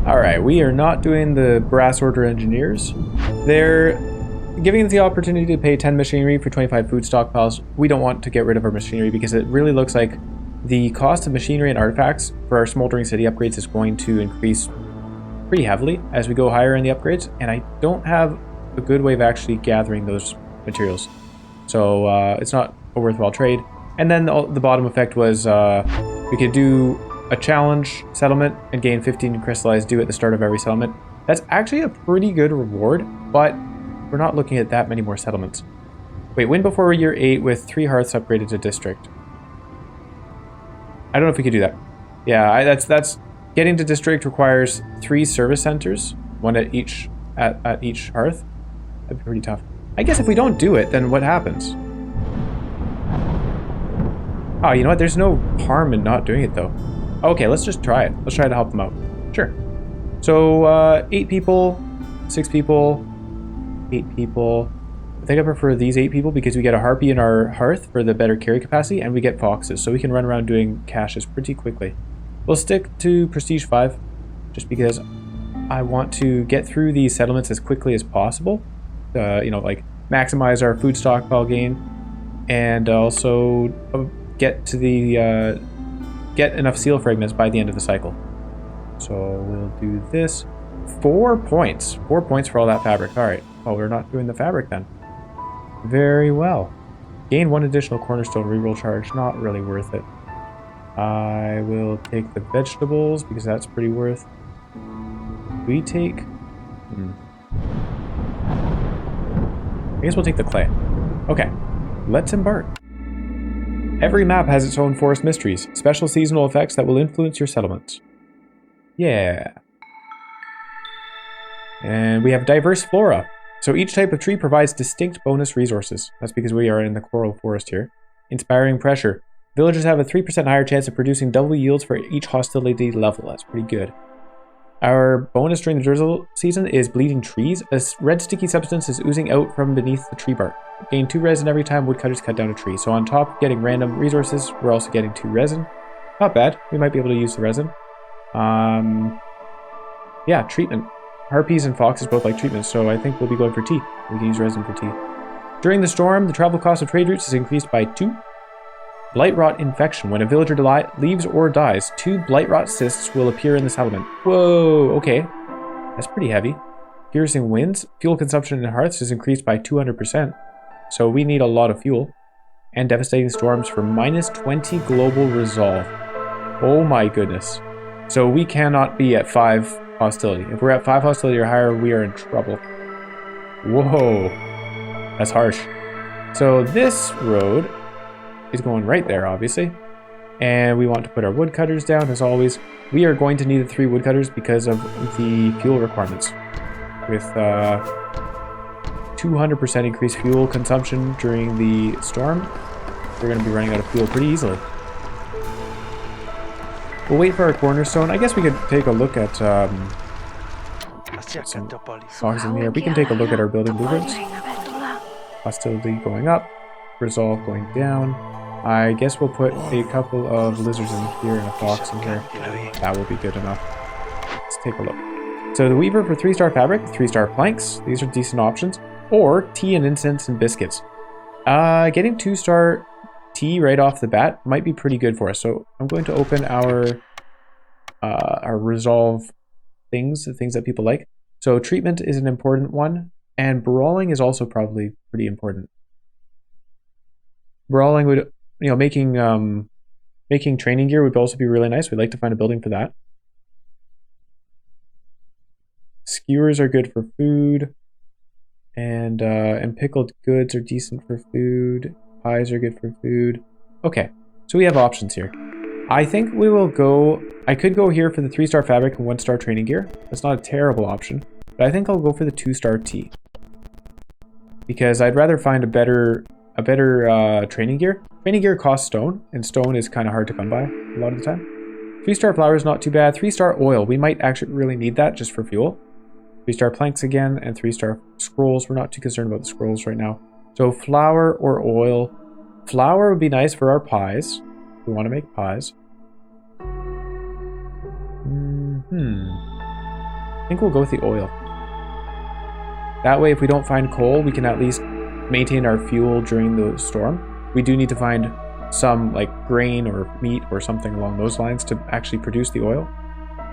Alright, we are not doing the brass order engineers. They're giving us the opportunity to pay 10 machinery for 25 food stockpiles. We don't want to get rid of our machinery because it really looks like the cost of machinery and artifacts for our smoldering city upgrades is going to increase pretty heavily as we go higher in the upgrades, and I don't have a good way of actually gathering those materials. So it's not a worthwhile trade. And then the bottom effect was we could do a challenge settlement and gain 15 crystallized dew at the start of every settlement. That's actually a pretty good reward, but we're not looking at that many more settlements. Wait, win before year 8 with 3 hearths upgraded to district. I don't know if we could do that. Yeah, that's getting to district requires 3 service centers, one at each hearth. That'd be pretty tough. I guess if we don't do it, then what happens? Oh, you know what? There's no harm in not doing it though. Okay, let's just try it. Let's try to help them out. Sure. So 8 people, 6 people, 8 people. I think I prefer these 8 people because we get a harpy in our hearth for the better carry capacity, and we get foxes, so we can run around doing caches pretty quickly. We'll stick to Prestige 5, just because I want to get through these settlements as quickly as possible. You know, like maximize our food stockpile gain, and also get to the get enough seal fragments by the end of the cycle. So we'll do this. 4 points. 4 points for all that fabric. All right. Oh, we're not doing the fabric then. Very well. Gain 1 additional cornerstone reroll charge. Not really worth it. I will take the vegetables because that's pretty worth. We take... I guess we'll take the clay. Okay. Let's embark. Every map has its own forest mysteries, special seasonal effects that will influence your settlements. Yeah. And we have diverse flora. So each type of tree provides distinct bonus resources. That's because we are in the coral forest here. Inspiring pressure. Villagers have a 3% higher chance of producing double yields for each hostility level. That's pretty good. Our bonus during the drizzle season is bleeding trees. A red sticky substance is oozing out from beneath the tree bark. Gain 2 resin every time woodcutters cut down a tree. So on top of getting random resources, we're also getting 2 resin. Not bad. We might be able to use the resin. Yeah, treatment. Harpies and foxes both like treatment, so I think we'll be going for tea. We can use resin for tea. During the storm, the travel cost of trade routes is increased by 2. Blight rot infection. When a villager leaves or dies, 2 blight rot cysts will appear in the settlement. Whoa, okay. That's pretty heavy. Piercing winds. Fuel consumption in hearths is increased by 200%. So we need a lot of fuel. And devastating storms for minus 20 global resolve. Oh my goodness. So we cannot be at 5 hostility. If we're at 5 hostility or higher, we are in trouble. Whoa. That's harsh. So this road is going right there, obviously. And we want to put our woodcutters down, as always. We are going to need the 3 woodcutters because of the fuel requirements. With 200% increased fuel consumption during the storm, we're going to be running out of fuel pretty easily. We'll wait for our cornerstone. I guess we could take a look at some songs in the air. We can take a look at our building blueprints. Hostility going up, resolve going down. I guess we'll put a couple of lizards in here and a fox in here. That will be good enough. Let's take a look. So the weaver for 3-star fabric, 3-star planks. These are decent options. Or tea and incense and biscuits. Getting 2-star tea right off the bat might be pretty good for us. So I'm going to open our resolve things, the things that people like. So treatment is an important one, and brawling is also probably pretty important. Brawling would, you know, making training gear would also be really nice. We'd like to find a building for that. Skewers are good for food, and pickled goods are decent for food. Pies are good for food. Okay, so we have options here. I think we will go... I could go here for the 3-star fabric and 1-star training gear. That's not a terrible option, but I think I'll go for the 2-star tea. Because I'd rather find a better training gear. Training gear costs stone, and stone is kind of hard to come by a lot of the time. 3-star flour is not too bad. 3-star oil, we might actually really need that just for fuel. 3-star planks again, and 3-star scrolls. We're not too concerned about the scrolls right now. So flour or oil. Flour would be nice for our pies. We want to make pies. think we'll go with the oil. That way, if we don't find coal, we can at least maintain our fuel during the storm. We do need to find some like grain or meat or something along those lines to actually produce the oil.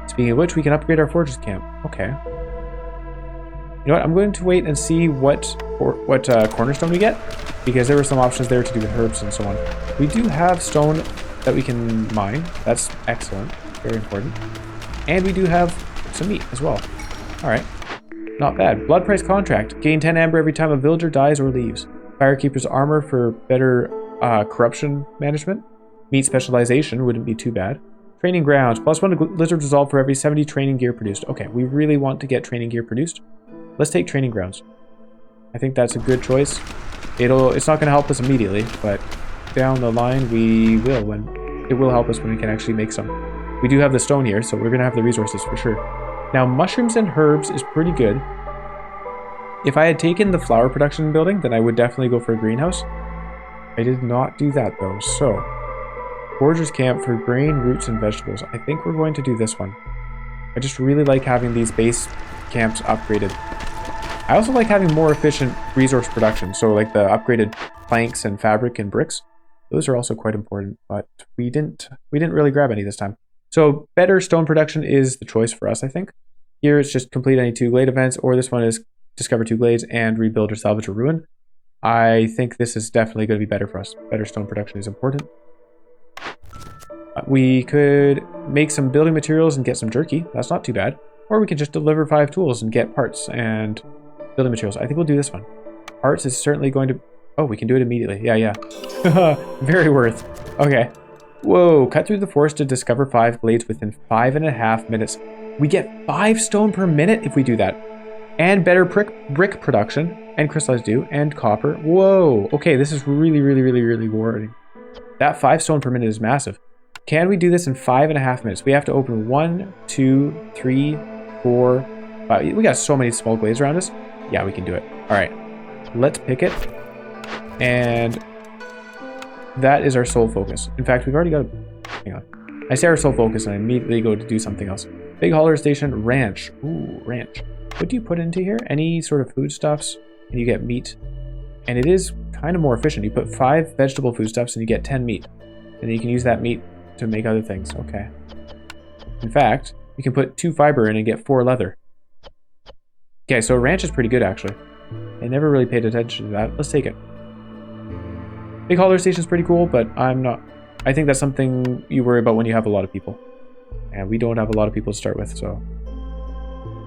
Speaking of which, we can upgrade our fortress camp. Okay. You know what? I'm going to wait and see what cornerstone we get, because there were some options there to do with herbs and so on. We do have stone that we can mine. That's excellent. Very important. And we do have some meat as well. All right. Not bad. Blood price contract. Gain 10 amber every time a villager dies or leaves. Firekeeper's armor for better corruption management. Meat specialization wouldn't be too bad. Training grounds. +1 lizard resolve for every 70 training gear produced. Okay, we really want to get training gear produced. Let's take training grounds. I think that's a good choice. It's not going to help us immediately, but down the line we will. When it will help us when we can actually make some. We do have the stone here, so we're going to have the resources for sure. Now, mushrooms and herbs is pretty good. If I had taken the flower production building, then I would definitely go for a greenhouse. I did not do that though, so foragers camp for grain, roots, and vegetables. I think we're going to do this one. I just really like having these base camps upgraded. I also like having more efficient resource production, so like the upgraded planks and fabric and bricks. Those are also quite important, but we didn't really grab any this time. So better stone production is the choice for us, I think. Here it's just complete any 2 glade events, or this one is discover 2 glades and rebuild or salvage a ruin. I think this is definitely going to be better for us. Better stone production is important. We could make some building materials and get some jerky. That's not too bad. Or we could just deliver 5 tools and get parts and building materials. I think we'll do this one. Parts is certainly going to... Oh, we can do it immediately. Yeah. Very worth. Okay. Whoa, cut through the forest to discover 5 glades within 5.5 minutes. We get 5 stone per minute if we do that. And better brick production, and crystallized dew, and copper. Whoa, okay, this is really rewarding. That 5 stone per minute is massive. Can we do this in 5.5 minutes? We have to open 1, 2, 3, 4, 5. We got so many small glades around us. Yeah, we can do it. All right, let's pick it. And that is our sole focus. In fact, we've already got hang on. I say our sole focus and I immediately go to do something else. Big hauler station, ranch. Ooh, ranch. What do you put into here? Any sort of foodstuffs, and you get meat. And it is kind of more efficient. You put 5 vegetable foodstuffs and you get 10 meat. And then you can use that meat to make other things. Okay. In fact, you can put 2 fiber in and get 4 leather. Okay, so ranch is pretty good actually. I never really paid attention to that. Let's take it. Big hauler station is pretty cool, but I think that's something you worry about when you have a lot of people. And we don't have a lot of people to start with, so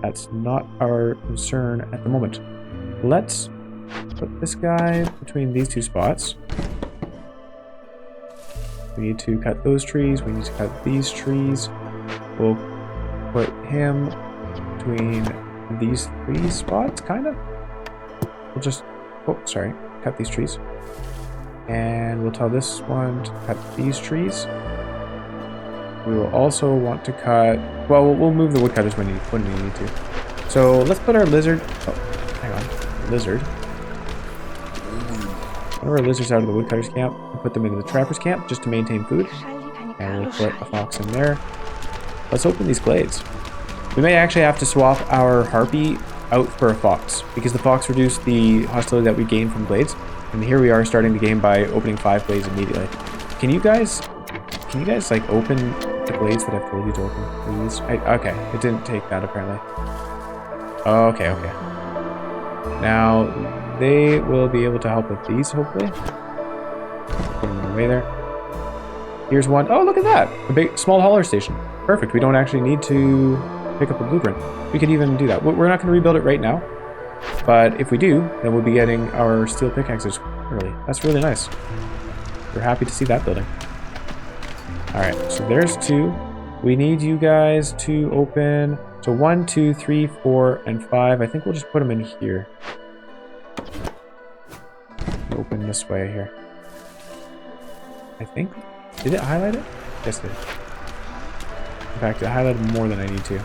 that's not our concern at the moment. Let's put this guy between these 2 spots. We need to cut those trees. We need to cut these trees. We'll put him between these 3 spots, kind of. We'll just, cut these trees. And we'll tell this one to cut these trees. We will also want to cut... Well, we'll move the woodcutters when we need to. So let's put our lizard... Oh, hang on. Lizard. One of our lizards out of the woodcutters camp and put them into the trappers camp just to maintain food. And we'll put a fox in there. Let's open these glades. We may actually have to swap our harpy out for a fox, because the fox reduced the hostility that we gain from glades. And here we are starting the game by opening 5 glades immediately. Can you guys like open the glades that I've told you to open, please? Okay, it didn't take that apparently. Okay. Now they will be able to help with these hopefully. Put them in the way there. Here's one. Oh, look at that! A big small hauler station. Perfect. We don't actually need to pick up a blueprint. We could even do that. We're not going to rebuild it right now. But if we do, then we'll be getting our steel pickaxes early. That's really nice. We're happy to see that building. Alright, so there's 2. We need you guys to open... So 1, 2, 3, 4, and 5. I think we'll just put them in here. Open this way here. I think. Did it highlight it? Yes, it did. In fact, it highlighted more than I need to.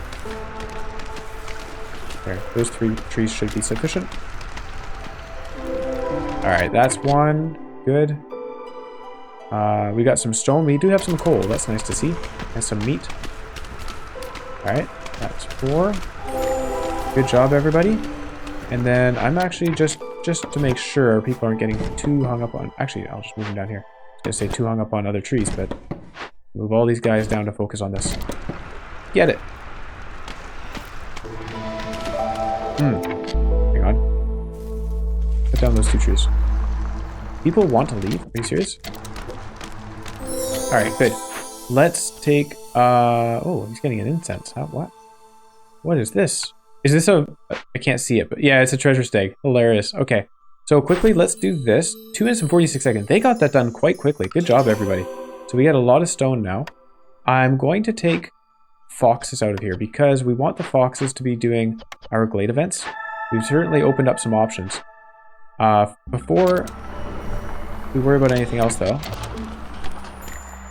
There, those 3 trees should be sufficient. Alright, that's 1. Good. We got some stone. We do have some coal. That's nice to see. And some meat. Alright, that's 4. Good job, everybody. And then I'm actually just to make sure people aren't getting too hung up on... Actually, I'll just move them down here. I was going to say too hung up on other trees, but move all these guys down to focus on this. Get it. Hang on. Put down those 2 trees. People want to leave? Are you serious? Alright, good. Let's take... oh, he's getting an incense. Huh? What? What is this? Is this a... I can't see it, but yeah, it's a treasure stag. Hilarious. Okay. So quickly, let's do this. 2 minutes and 46 seconds. They got that done quite quickly. Good job, everybody. So we got a lot of stone now. I'm going to take foxes out of here because we want the foxes to be doing our glade events. We've certainly opened up some options. Before we worry about anything else, though,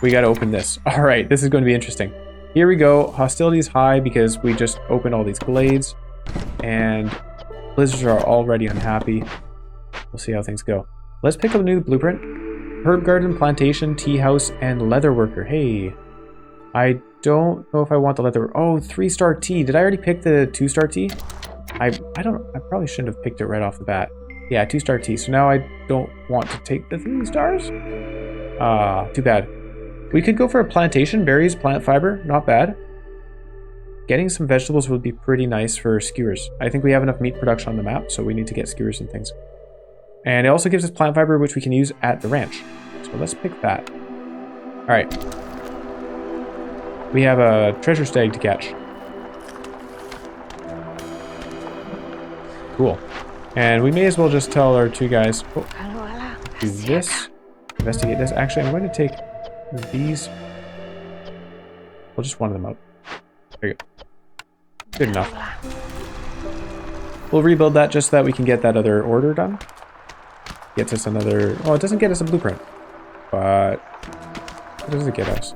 we got to open this. All right, this is going to be interesting. Here we go. Hostility is high because we just opened all these glades, and blizzards are already unhappy. We'll see how things go. Let's pick up a new blueprint. Herb garden, plantation, tea house, and leather worker. Hey, I don't know if I want the leather. Oh, 3-star tea. Did I already pick the 2-star tea? I probably shouldn't have picked it right off the bat. Yeah, 2-star tea. So now I don't want to take the 3 stars. Too bad. We could go for a plantation, berries, plant fiber, not bad. Getting some vegetables would be pretty nice for skewers. I think we have enough meat production on the map, so we need to get skewers and things. And it also gives us plant fiber, which we can use at the ranch. So let's pick that. All right. We have a treasure stag to catch. Cool. And we may as well just tell our 2 guys, oh, do this, investigate this. Actually, I'm going to take these. We'll just one of them out. There you go. Good enough. We'll rebuild that just so that we can get that other order done. Gets us another... Oh, it doesn't get us a blueprint. But... What does it get us?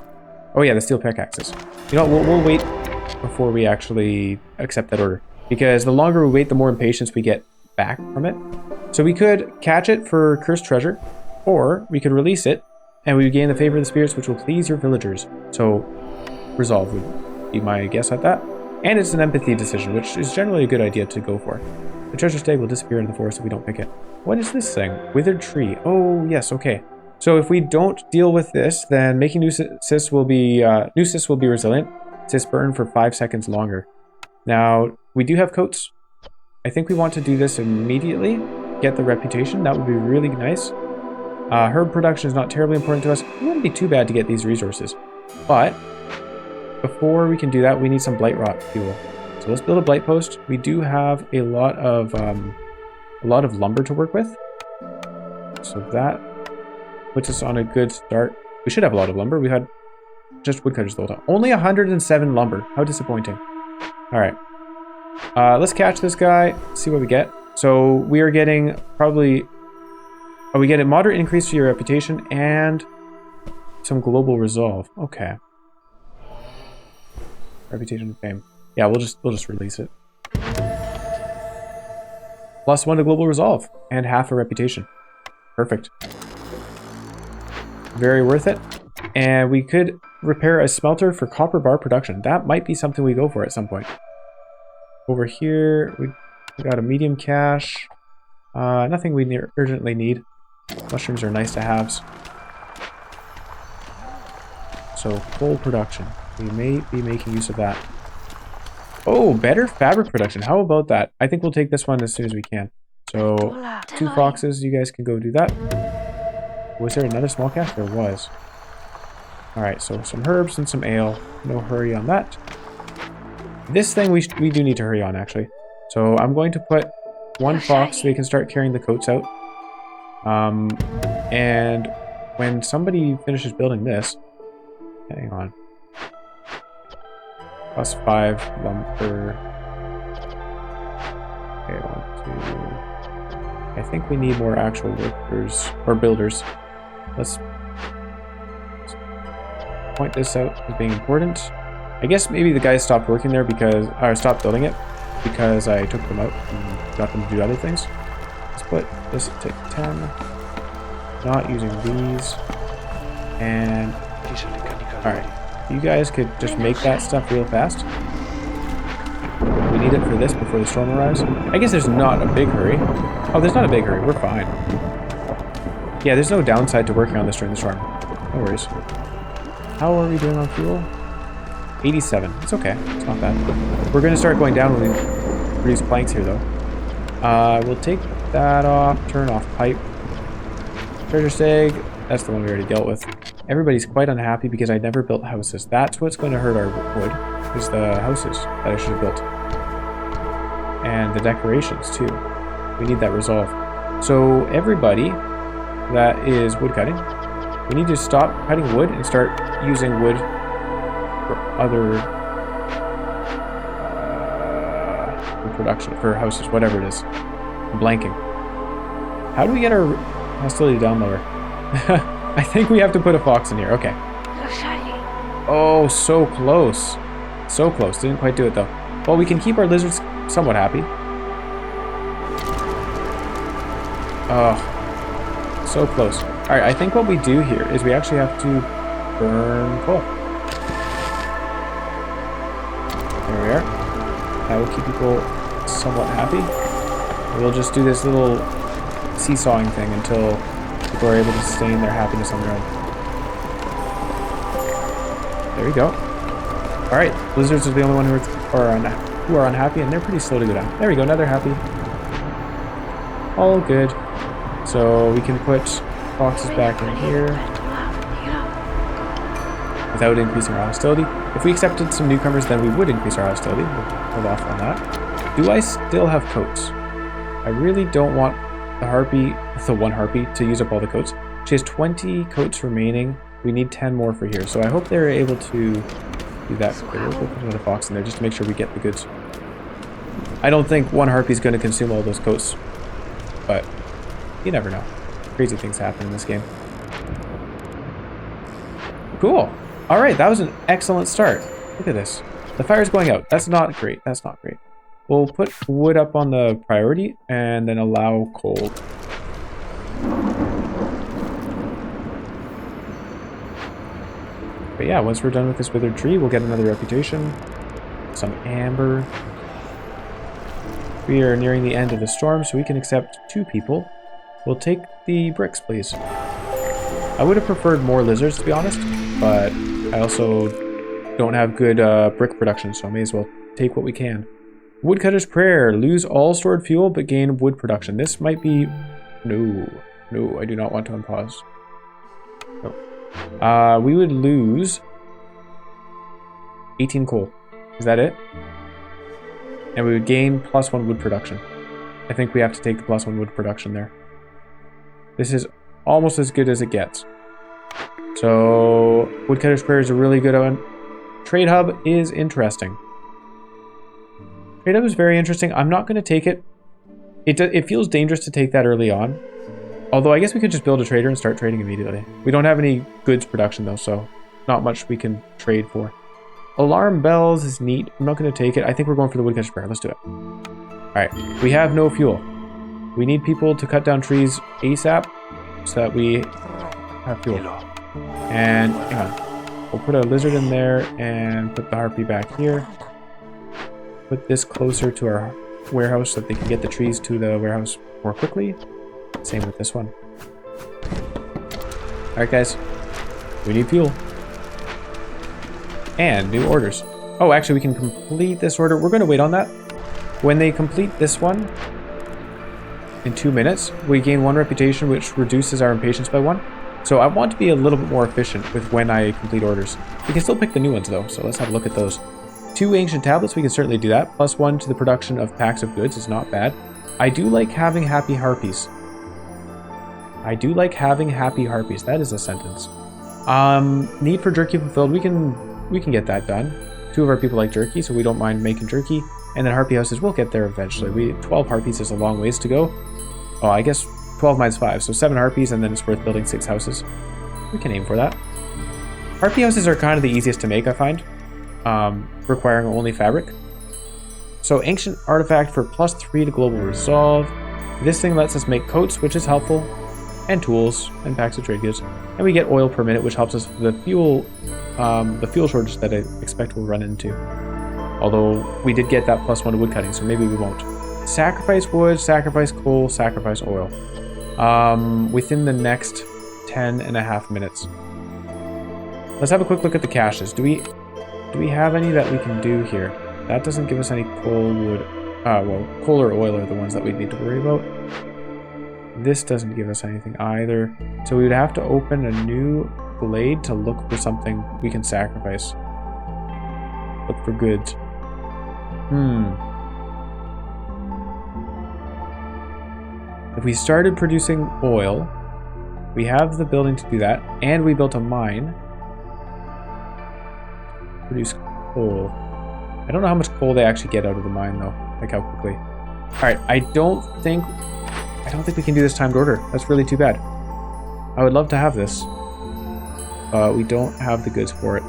Oh yeah, the steel pickaxes. You know, we'll wait before we actually accept that order. Because the longer we wait, the more impatience we get back from it. So we could catch it for cursed treasure, or we could release it, and we would gain the favor of the spirits, which will please your villagers. So, resolve would be my guess at that. And it's an empathy decision, which is generally a good idea to go for. The treasure stag will disappear in the forest if we don't pick it. What is this thing? Withered tree. Oh, yes, okay. So if we don't deal with this, then making new cysts will be resilient. Cysts burn for 5 seconds longer. Now, we do have coats. I think we want to do this immediately. Get the reputation. That would be really nice. Herb production is not terribly important to us. It wouldn't be too bad to get these resources. But before we can do that, we need some blight rot fuel. So let's build a blight post. We do have a lot of lumber to work with. So that puts us on a good start. We should have a lot of lumber. We had just woodcutters the whole time. Only 107 lumber. How disappointing. All right. Let's catch this guy. See what we get. So we are getting probably... Oh, we get a moderate increase to your reputation and some global resolve. Okay. Reputation and fame. Yeah, we'll just release it. +1 to global resolve and half a reputation. Perfect. Very worth it. And we could repair a smelter for copper bar production. That might be something we go for at some point. Over here, we got a medium cache. Nothing we urgently need. Mushrooms are nice to haves. So, full production. We may be making use of that. Oh, better fabric production. How about that? I think we'll take this one as soon as we can. So, 2 foxes. You guys can go do that. Was there another small cache? There was. Alright, so some herbs and some ale. No hurry on that. This thing we do need to hurry on, actually. So, I'm going to put 1 fox so we can start carrying the coats out. And when somebody finishes building this... Hang on. +5 lumber. Okay, 1, 2. I think we need more actual workers or builders. Let's point this out as being important. I guess maybe the guys stopped working there because, or stopped building it because I took them out and got them to do other things. Let's put this at take 10. Not using these. And all right. You guys could just make that stuff real fast. We need it for this before the storm arrives. I guess there's not a big hurry. Oh, there's not a big hurry. We're fine. Yeah, there's no downside to working on this during the storm. No worries. How are we doing on fuel? 87. It's okay. It's not bad. We're going to start going down when we produce planks here, though. We'll take that off. Turn off pipe. Treasure stag. That's the one we already dealt with. Everybody's quite unhappy because I never built houses. That's what's going to hurt our wood, is the houses that I should have built. And the decorations, too. We need that resolved. So everybody that is wood cutting, we need to stop cutting wood and start using wood for other production, for houses, whatever it is. I'm blanking. How do we get our hostility down lower? I think we have to put a fox in here. Okay. Oh, so close. So close. Didn't quite do it, though. Well, we can keep our lizards somewhat happy. Oh, so close. All right, I think what we do here is we actually have to burn coal. There we are. That will keep people somewhat happy. We'll just do this little seesawing thing until people are able to sustain their happiness on their own. There we go. All right, lizards are the only one who are unhappy, and they're pretty slow to go down. There we go, now they're happy. All good. So we can put foxes back in here without increasing our hostility. If we accepted some newcomers, then we would increase our hostility. We'll hold off on that. Do I still have coats? I really don't want the harpy, the one harpy, to use up all the coats. She has 20 coats remaining. We need 10 more for here. So I hope they're able to do that. Okay, we'll put another fox in there just to make sure we get the goods. I don't think one harpy is going to consume all those coats, but you never know. Crazy things happen in this game. Cool. All right, that was an excellent start. Look at this. The fire's going out. That's not great. That's not great. We'll put wood up on the priority and then allow coal. But yeah, once we're done with this withered tree, we'll get another reputation. Some amber. We are nearing the end of the storm, so we can accept 2 people. We'll take the bricks, please. I would have preferred more lizards, to be honest, but I also don't have good brick production, so I may as well take what we can. Woodcutter's Prayer. Lose all stored fuel, but gain wood production. This might be... No, I do not want to unpause. No. We would lose 18 coal. Is that it? And we would gain +1 wood production. I think we have to take the +1 wood production there. This is almost as good as it gets. So, Woodcutter's Prayer is a really good one. Trade Hub is interesting. Trade Hub is very interesting. I'm not going to take it. It feels dangerous to take that early on. Although I guess we could just build a trader and start trading immediately. We don't have any goods production though, so not much we can trade for. Alarm bells is neat. I'm not going to take it. I think we're going for the Woodcutter's Prayer. Let's do it. Alright, we have no fuel. We need people to cut down trees ASAP so that we have fuel. And hang on. We'll put a lizard in there and put the harpy back here. Put this closer to our warehouse so that they can get the trees to the warehouse more quickly. Same with this one. Alright guys, we need fuel. And new orders. Oh, actually we can complete this order. We're going to wait on that. When they complete this one in 2 minutes, we gain 1 reputation, which reduces our impatience by 1. So I want to be a little bit more efficient with when I complete orders. We can still pick the new ones though, so let's have a look at those. 2 ancient tablets, we can certainly do that. +1 to the production of packs of goods is not bad. I do like having happy harpies. I do like having happy harpies. That is a sentence. Need for jerky fulfilled. We can get that done. 2 of our people like jerky, so we don't mind making jerky. And then harpy houses, we'll get there eventually. 12 harpies is a long ways to go. Oh, I guess 12 minus 5, so 7 harpies, and then it's worth building 6 houses. We can aim for that. Harpy houses are kind of the easiest to make, I find, requiring only fabric. So ancient artifact for +3 to global resolve. This thing lets us make coats, which is helpful, and tools and packs of trade goods, and we get oil per minute, which helps us with the fuel shortage that I expect we'll run into. Although we did get that +1 to wood cutting, so maybe we won't. Sacrifice wood, sacrifice coal, sacrifice oil. Within the next 10.5 minutes. Let's have a quick look at the caches. Do we have any that we can do here? That doesn't give us any coal, wood. Well, coal or oil are the ones that we need to worry about. This doesn't give us anything either. So we would have to open a new glade to look for something we can sacrifice. Look for goods. If we started producing oil, we have the building to do that, and we built a mine. Produce coal. I don't know how much coal they actually get out of the mine though, like how quickly. Alright, I don't think we can do this timed order. That's really too bad. I would love to have this. We don't have the goods for it.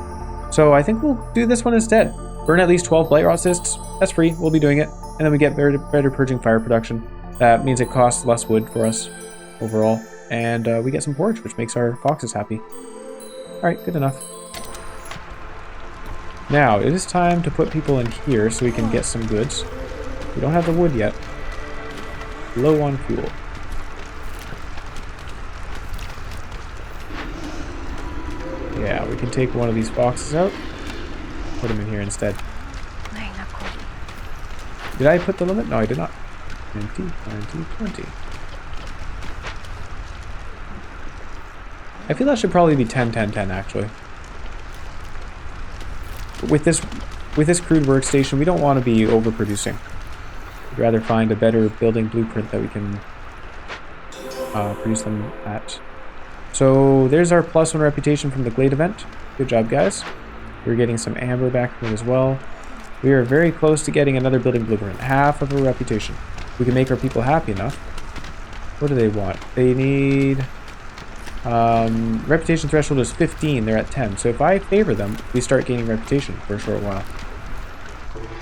So I think we'll do this one instead. Burn at least 12 blight rot discs. That's free, we'll be doing it. And then we get better purging fire production. That means it costs less wood for us overall. And we get some forage, which makes our foxes happy. Alright, good enough. Now, it is time to put people in here so we can get some goods. We don't have the wood yet. Low on fuel. Yeah, we can take one of these foxes out. Put him in here instead. Did I put the limit? No, I did not. 20, 20, 20. I feel that should probably be 10, 10, 10 actually. With this crude workstation, we don't want to be overproducing. We'd rather find a better building blueprint that we can produce them at. So there's our +1 reputation from the Glade event. Good job, guys. We're getting some amber back from it as well. We are very close to getting another building blueprint. Half of a reputation. We can make our people happy enough. What do they want? They need... reputation threshold is 15. They're at 10. So if I favor them, we start gaining reputation for a short while.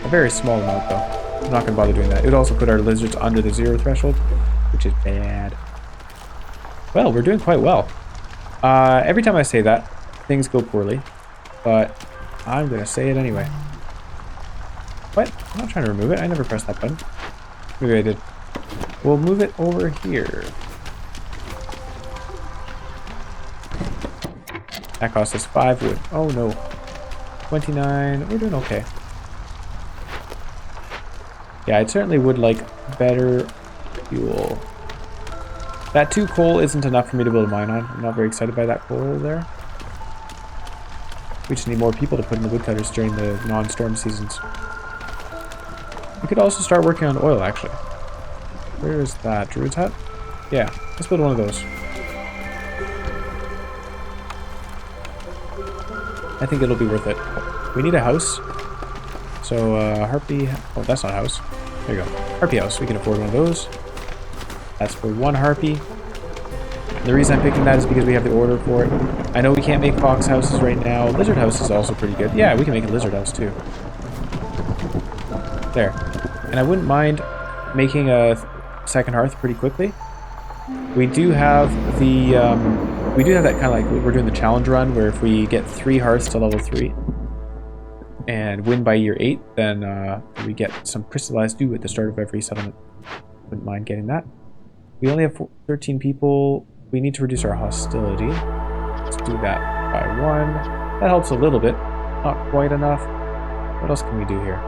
A very small amount, though. I'm not going to bother doing that. It would also put our lizards under the 0 threshold, which is bad. Well, we're doing quite well. Every time I say that, things go poorly. But I'm going to say it anyway. What? I'm not trying to remove it. I never pressed that button. Maybe I did. We'll move it over here. That cost us 5 wood. Oh no. 29. We're doing okay. Yeah, I certainly would like better fuel. That 2 coal isn't enough for me to build a mine on. I'm not very excited by that coal there. We just need more people to put in the woodcutters during the non-storm seasons. We could also start working on oil, actually. Where is that? Druid's hut? Yeah, let's build one of those. I think it'll be worth it. We need a house. So, Harpy... Oh, that's not a house. There you go. Harpy house. We can afford one of those. That's for 1 Harpy. And the reason I'm picking that is because we have the order for it. I know we can't make fox houses right now. Lizard house is also pretty good. Yeah, we can make a lizard house too. There. And I wouldn't mind making a second hearth pretty quickly. We do have the... we do have that kind of like, we're doing the challenge run, where if we get 3 hearths to level 3 and win by year 8, then we get some crystallized dew at the start of every settlement. Wouldn't mind getting that. We only have 13 people. We need to reduce our hostility. Let's do that by 1. That helps a little bit. Not quite enough. What else can we do here?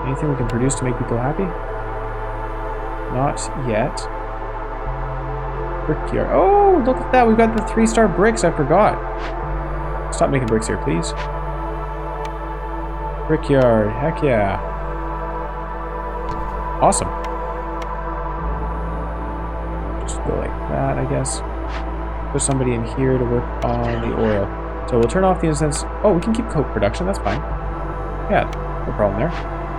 Anything we can produce to make people happy? Not yet. Brickyard. Oh, look at that. We've got the 3-star bricks. I forgot. Stop making bricks here, please. Brickyard. Heck yeah. Awesome. Just go like that, I guess. Put somebody in here to work on the oil. So we'll turn off the incense. Oh, we can keep coke production. That's fine. Yeah, no problem there.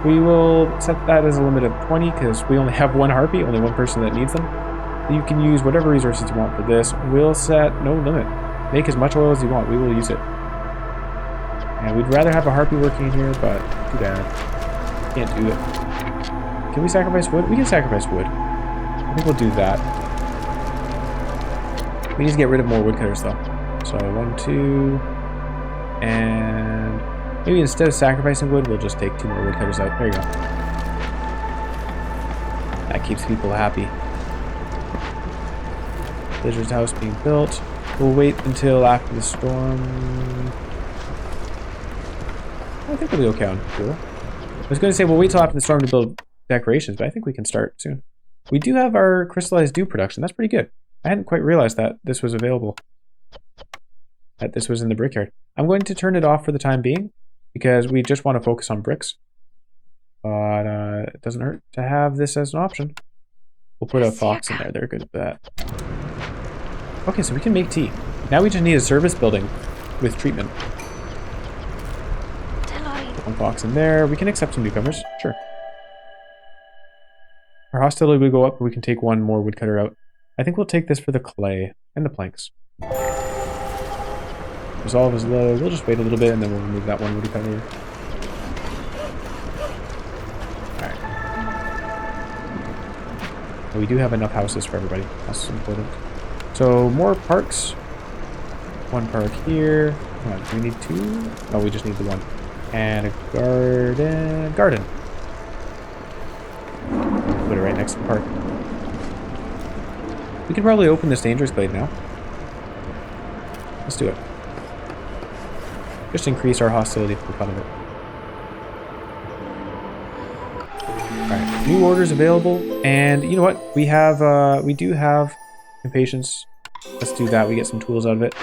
We will set that as a limit of 20 because we only have 1 harpy, only 1 person that needs them. You can use whatever resources you want for this. We'll set no limit. Make as much oil as you want. We will use it. And we'd rather have a harpy working in here, but too bad. Can't do it. Can we sacrifice wood? We can sacrifice wood. I think we'll do that. We need to get rid of more woodcutters though. So 1, 2, and maybe instead of sacrificing wood, we'll just take 2 more woodcutters out. There you go. That keeps people happy. Blizzard's house being built. We'll wait until after the storm. I think we'll be okay on fuel. I was going to say we'll wait till after the storm to build decorations, but I think we can start soon. We do have our crystallized dew production. That's pretty good. I hadn't quite realized that this was available. That this was in the brickyard. I'm going to turn it off for the time being because we just want to focus on bricks. But it doesn't hurt to have this as an option. We'll put a fox in there. They're good for that. Okay, so we can make tea. Now we just need a service building with treatment. Put 1 fox in there. We can accept some newcomers. Sure. Our hostility will go up, but we can take 1 more woodcutter out. I think we'll take this for the clay and the planks. Resolve is low. We'll just wait a little bit and then we'll remove that 1 woodcutter. Alright. Well, we do have enough houses for everybody. That's important. So, more parks. 1 park here. Come on, do we need 2? No, we just need the 1. And a garden. Put it right next to the park. We could probably open this dangerous glade now. Let's do it. Just increase our hostility for the fun of it. Alright, new orders available. And you know what? We do have impatience. Let's do that. We get some tools out of it.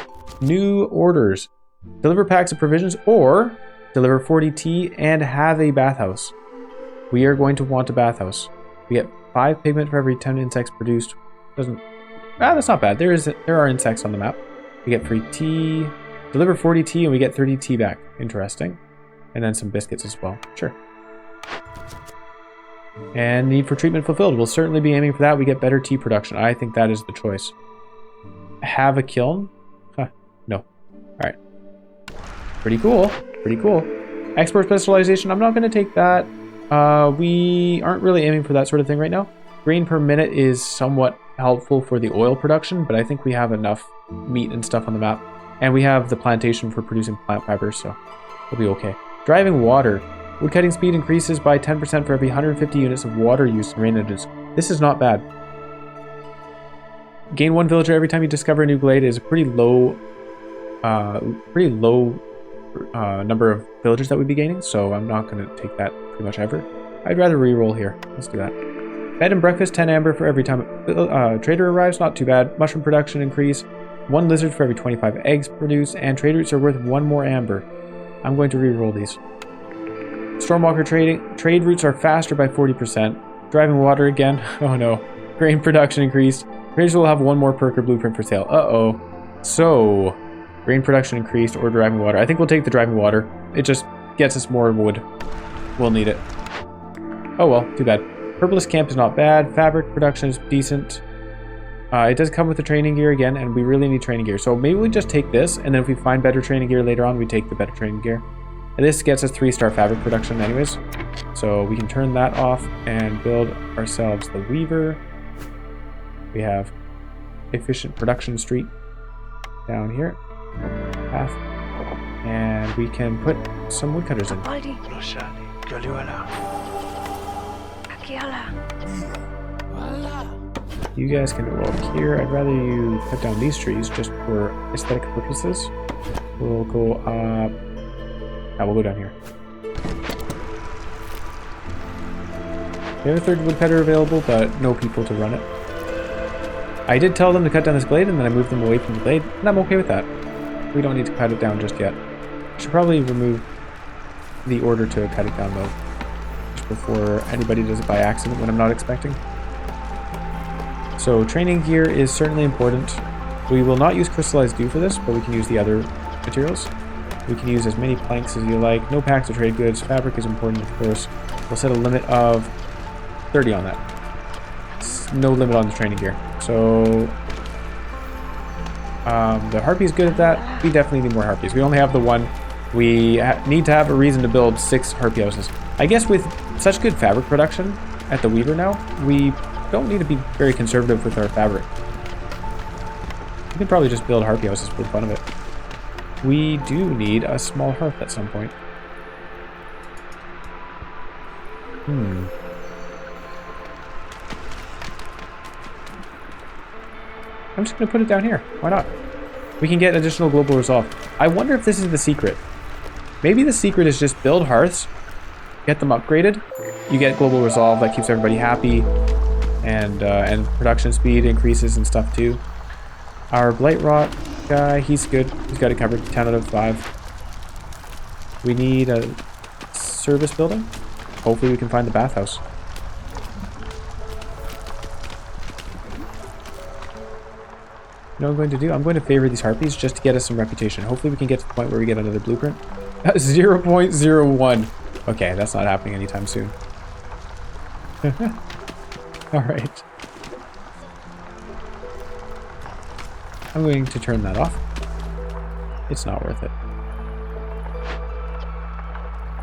New orders. Deliver packs of provisions or deliver 40 tea and have a bathhouse. We are going to want a bathhouse. We get 5 pigment for every 10 insects produced. That's not bad. There are insects on the map. We get free tea. Deliver 40 tea and we get 30 tea back. Interesting. And then some biscuits as well. Sure. And need for treatment fulfilled. We'll certainly be aiming for that. We get better tea production. I think that is the choice. Have a kiln? Huh. No. Alright. Pretty cool. Pretty cool. Export specialization. I'm not going to take that. We aren't really aiming for that sort of thing right now. Grain per minute is somewhat helpful for the oil production, but I think we have enough meat and stuff on the map. And we have the plantation for producing plant fibers, so we'll be okay. Driving water. Woodcutting speed increases by 10% for every 150 units of water used in drainages. This is not bad. Gain 1 villager every time you discover a new glade is a pretty low number of villagers that we'd be gaining, so I'm not going to take that pretty much ever. I'd rather re-roll here. Let's do that. Bed and breakfast, 10 amber for every time a trader arrives. Not too bad. Mushroom production increase. 1 lizard for every 25 eggs produced. And trade routes are worth 1 more amber. I'm going to re-roll these. Stormwalker trading. Trade routes are faster by 40%. Driving water again. Oh no. Grain production increased. Traders will have 1 more perk or blueprint for sale. Uh-oh. So, grain production increased or driving water. I think we'll take the driving water. It just gets us more wood. We'll need it. Oh well, too bad. Herbalist camp is not bad. Fabric production is decent. It does come with the training gear again, and we really need training gear. So maybe we just take this, and then if we find better training gear later on, we take the better training gear. And this gets us 3-star fabric production anyways. So we can turn that off and build ourselves the weaver. We have efficient production street down here. Path. And we can put some woodcutters in. You guys can go up here. I'd rather you cut down these trees just for aesthetic purposes. We'll go up. We'll go down here. We have a 3rd woodcutter available, but no people to run it. I did tell them to cut down this glade, and then I moved them away from the glade, and I'm okay with that. We don't need to cut it down just yet. I should probably remove the order to cut it down, though, just before anybody does it by accident when I'm not expecting. So training gear is certainly important. We will not use crystallized dew for this, but we can use the other materials. We can use as many planks as you like. No packs of trade goods. Fabric is important, of course. We'll set a limit of 30 on that. No limit on the training gear. So the harpy is good at that. We definitely need more harpies. We only have the 1. We need to have a reason to build 6 harpy houses. I guess with such good fabric production at the weaver now, we don't need to be very conservative with our fabric. We can probably just build harpy houses for the fun of it. We do need a small hearth at some point. I'm just going to put it down here. Why not? We can get additional global resolve. I wonder if this is the secret. Maybe the secret is just build hearths, get them upgraded. You get global resolve that keeps everybody happy, and production speed increases and stuff too. Our blight rot guy, he's good. He's got it covered. 10 out of 5. We need a service building. Hopefully we can find the bathhouse. You know what I'm going to do? I'm going to favor these harpies just to get us some reputation. Hopefully we can get to the point where we get another blueprint. 0.01. Okay, that's not happening anytime soon. Alright. I'm going to turn that off. It's not worth it.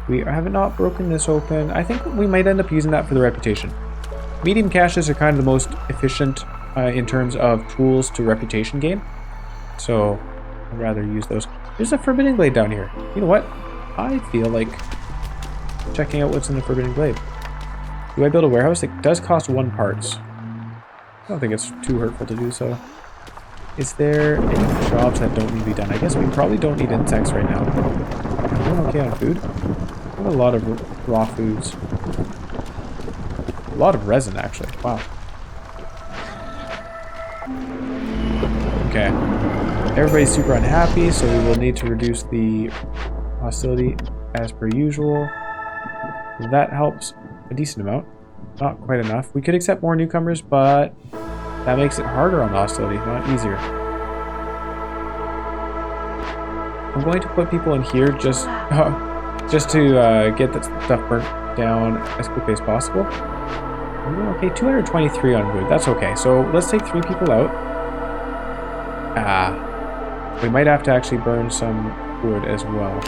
We have not broken this open. I think we might end up using that for the reputation. Medium caches are kind of the most efficient in terms of tools to reputation gain. So I'd rather use those. There's a Forbidden Glade down here. You know what? I feel like checking out what's in the Forbidden Glade. Do I build a warehouse? It does cost 1 parts. I don't think it's too hurtful to do so. Is there any jobs that don't need to be done? I guess we probably don't need insects right now. I'm doing okay on food. I have a lot of raw foods. A lot of resin, actually. Wow. Okay. Everybody's super unhappy, so we will need to reduce the hostility as per usual. That helps a decent amount. Not quite enough. We could accept more newcomers, but that makes it harder on the hostility, not easier. I'm going to put people in here just to get that stuff burnt down as quickly as possible. Okay, 223 on wood. That's okay. So let's take 3 people out. We might have to actually burn some wood as well.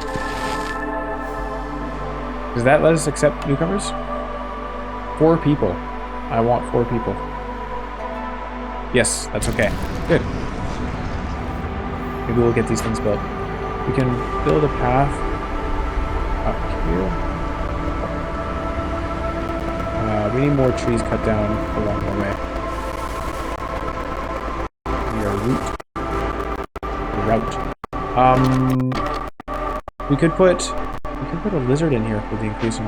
Does that let us accept newcomers? 4 people. I want 4 people. Yes, that's okay. Good. Maybe we'll get these things built. We can build a path up here. We need more trees cut down along the way. We are route. We could put a lizard in here for the increase in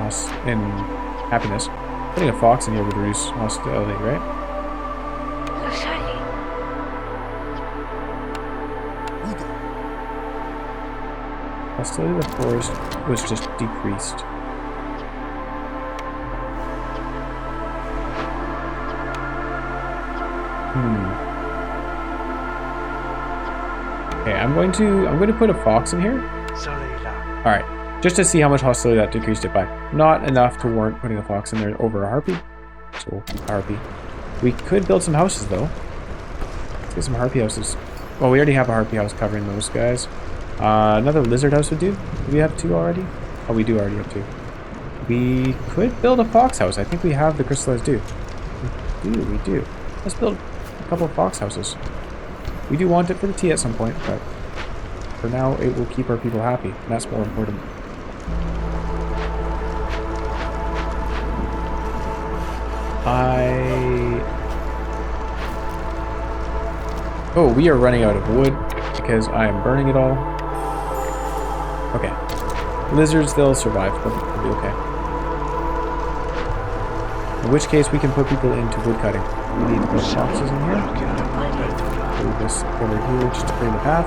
happiness. Putting a fox in here would reduce hostility, right? Hostility of the forest was just decreased. Okay, I'm going to put a fox in here. Alright, just to see how much hostility that decreased it by. Not enough to warrant putting a fox in there over a harpy. So we'll keep harpy. We could build some houses though. Let's get some harpy houses. Well, we already have a harpy house covering those guys. Another lizard house would do. Do we have 2 already? Oh, we do already have 2. We could build a fox house. I think we have the crystallized dew. We do. Let's build a couple of fox houses. We do want it for the tea at some point, but for now it will keep our people happy, and that's more important. Oh, we are running out of wood because I am burning it all. Okay. Lizards, they'll survive. They'll be okay. In which case, we can put people into wood cutting. We need to put boxes in here. Move this over here just to clean the path.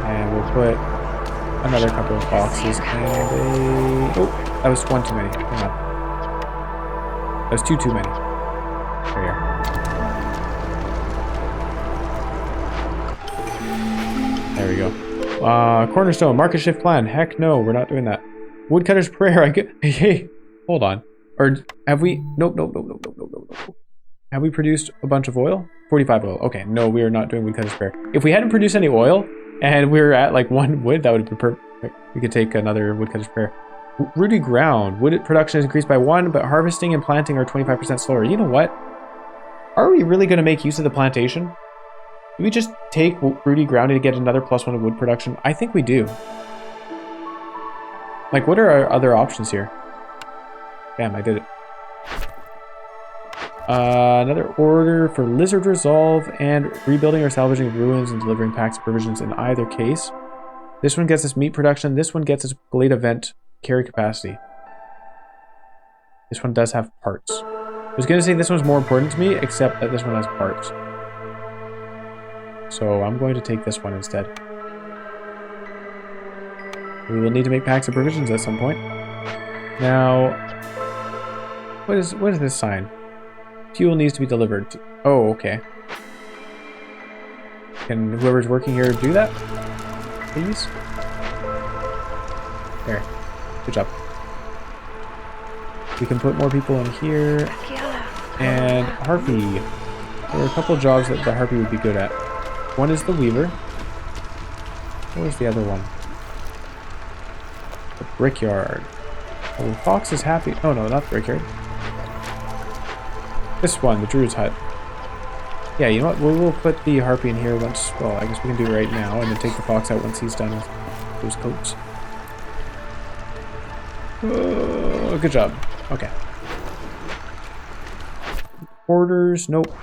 And we'll put another couple of boxes and a... Oh, that was 1 too many. Hang on. That was 2 too many. There we are. There we go. Cornerstone, market shift plan. Heck no, we're not doing that. Woodcutter's prayer. I get... Hey, hold on. Or have we... Nope. Have we produced a bunch of oil? 45 oil. Okay, no, we are not doing woodcutter's prayer. If we hadn't produced any oil and we were at like 1 wood, that would have been perfect. We could take another woodcutter's prayer. Rooty ground. Wood production is increased by 1, but harvesting and planting are 25% slower. You know what? Are we really going to make use of the plantation? Do we just take Rudy Groundy to get another +1 of wood production? I think we do. Like, what are our other options here? Damn, I did it. Another order for Lizard Resolve and rebuilding or salvaging ruins and delivering packs of provisions in either case. This one gets us meat production. This one gets us Glade Event carry capacity. This one does have parts. I was going to say this one's more important to me, except that this one has parts. So I'm going to take this one instead. We will need to make packs of provisions at some point. Now, what is this sign? Fuel needs to be delivered. Oh, okay. Can whoever's working here do that? Please? There. Good job. We can put more people in here. And Harpy. There are a couple jobs that the Harpy would be good at. One is the Weaver. Where's the other one? The Brickyard. Oh, Fox is happy. Oh no, not the Brickyard. This one, the Druid's Hut. Yeah, you know what? We'll put the Harpy in here once... Well, I guess we can do it right now, and then take the Fox out once he's done with those coats. Oh, good job. Okay. Orders, nope.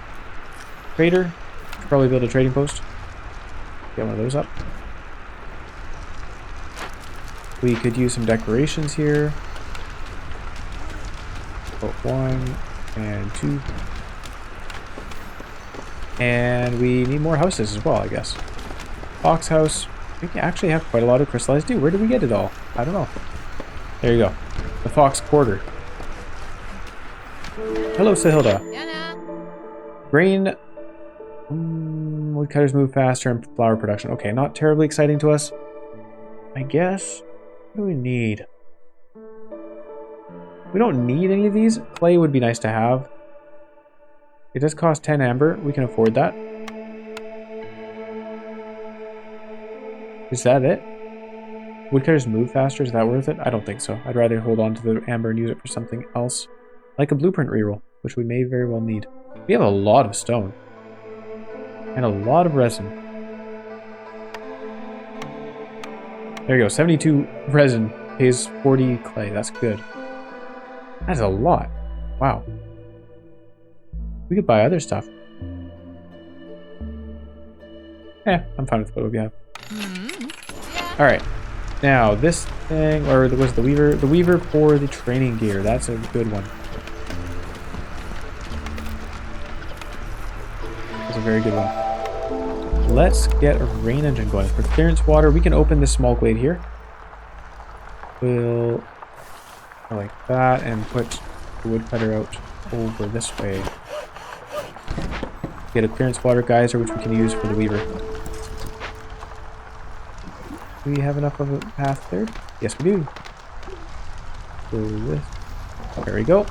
Trader. Should probably build a trading post. Get one of those up. We could use some decorations here. Put 1 and 2. And we need more houses as well, I guess. Fox house. We actually have quite a lot of crystallized dew. Where did we get it all? I don't know. There you go. The Fox Quarter. Hello, Sahilda. Grain. Woodcutters move faster and flower production. Okay, not terribly exciting to us. I guess. What do we need? We don't need any of these. Clay would be nice to have. It does cost 10 amber. We can afford that. Is that it? Woodcutters move faster. Is that worth it? I don't think so. I'd rather hold on to the amber and use it for something else. Like a blueprint reroll, which we may very well need. We have a lot of stone. And a lot of resin. There you go. 72 resin pays 40 clay. That's good. That's a lot. Wow. We could buy other stuff. I'm fine with what we have. Alright. Now, this thing, or was the Weaver? The Weaver for the training gear. That's a good one. That's a very good one. Let's get a rain engine going. For clearance water, we can open this small glade here. We'll go like that and put the woodcutter out over this way. Get a clearance water geyser, which we can use for the Weaver. Do we have enough of a path there? Yes, we do. So this. There we go.